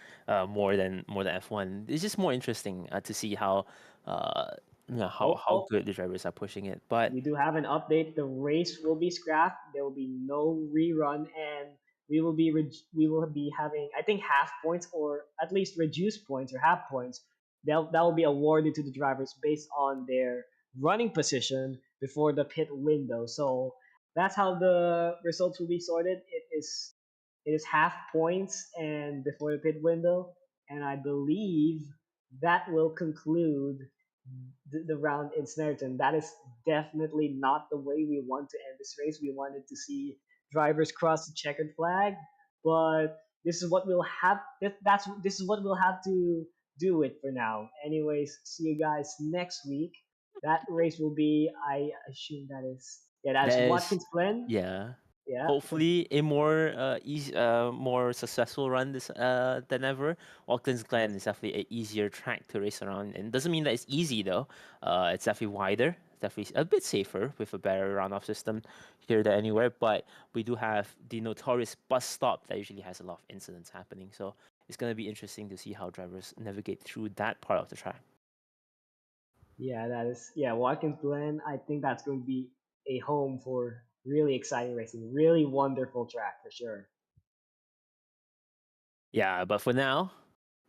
[SPEAKER 6] more than F1. It's just more interesting to see how, uh, how
[SPEAKER 7] oh,
[SPEAKER 6] good the drivers are pushing it. But
[SPEAKER 7] we do have an update. The race will be scrapped. There will be no rerun, and we will be having, I think, half points or at least reduced points or half points. That will be awarded to the drivers based on their running position before the pit window. So that's how the results will be sorted. It is half points and before the pit window, and I believe that will conclude the round in Snetterton. That is definitely not the way we want to end this race. We wanted to see drivers cross the checkered flag, but this is what we'll have. This is what we'll have to do it for now. Anyways, see you guys next week. That race will be, I assume that is, yeah, that's
[SPEAKER 6] that is,
[SPEAKER 7] Watkins Glen.
[SPEAKER 6] yeah,
[SPEAKER 7] Yeah,
[SPEAKER 6] hopefully a more successful run this than ever. Auckland's Glen is definitely an easier track to race around, and doesn't mean that it's easy though. It's definitely wider, definitely a bit safer with a better runoff system here than anywhere. But we do have the notorious bus stop that usually has a lot of incidents happening. So it's gonna be interesting to see how drivers navigate through that part of the track.
[SPEAKER 7] yeah, that is, yeah, Watkins Glen. I think that's going to be a home for really exciting racing. Really wonderful track for sure.
[SPEAKER 6] Yeah, but for now,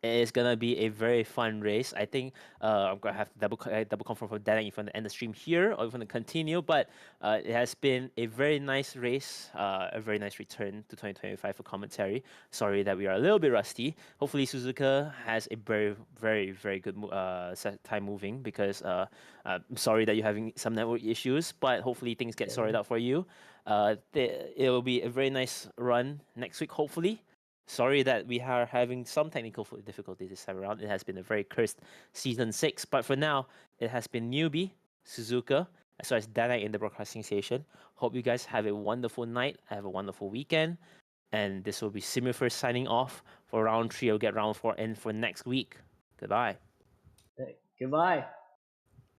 [SPEAKER 6] it's gonna be a very fun race. I think I'm gonna have to double confirm for Denak if you want to end the stream here or if you want to continue. But it has been a very nice race, a very nice return to 2025 for commentary. Sorry that we are a little bit rusty. Hopefully Suzuka has a very, very, very good time moving, because I'm sorry that you're having some network issues, but hopefully things get sorted
[SPEAKER 7] Yeah.
[SPEAKER 6] out for you. It will be a very nice run next week, hopefully. Sorry that we are having some technical difficulties this time around. It has been a very cursed season 6, but for now, it has been Newbie, Suzuka, as well as Denak in the broadcasting station. Hope you guys have a wonderful night, have a wonderful weekend, and this will be Simufur signing off for round 3. I'll get round 4 in for next week. Goodbye.
[SPEAKER 7] Goodbye.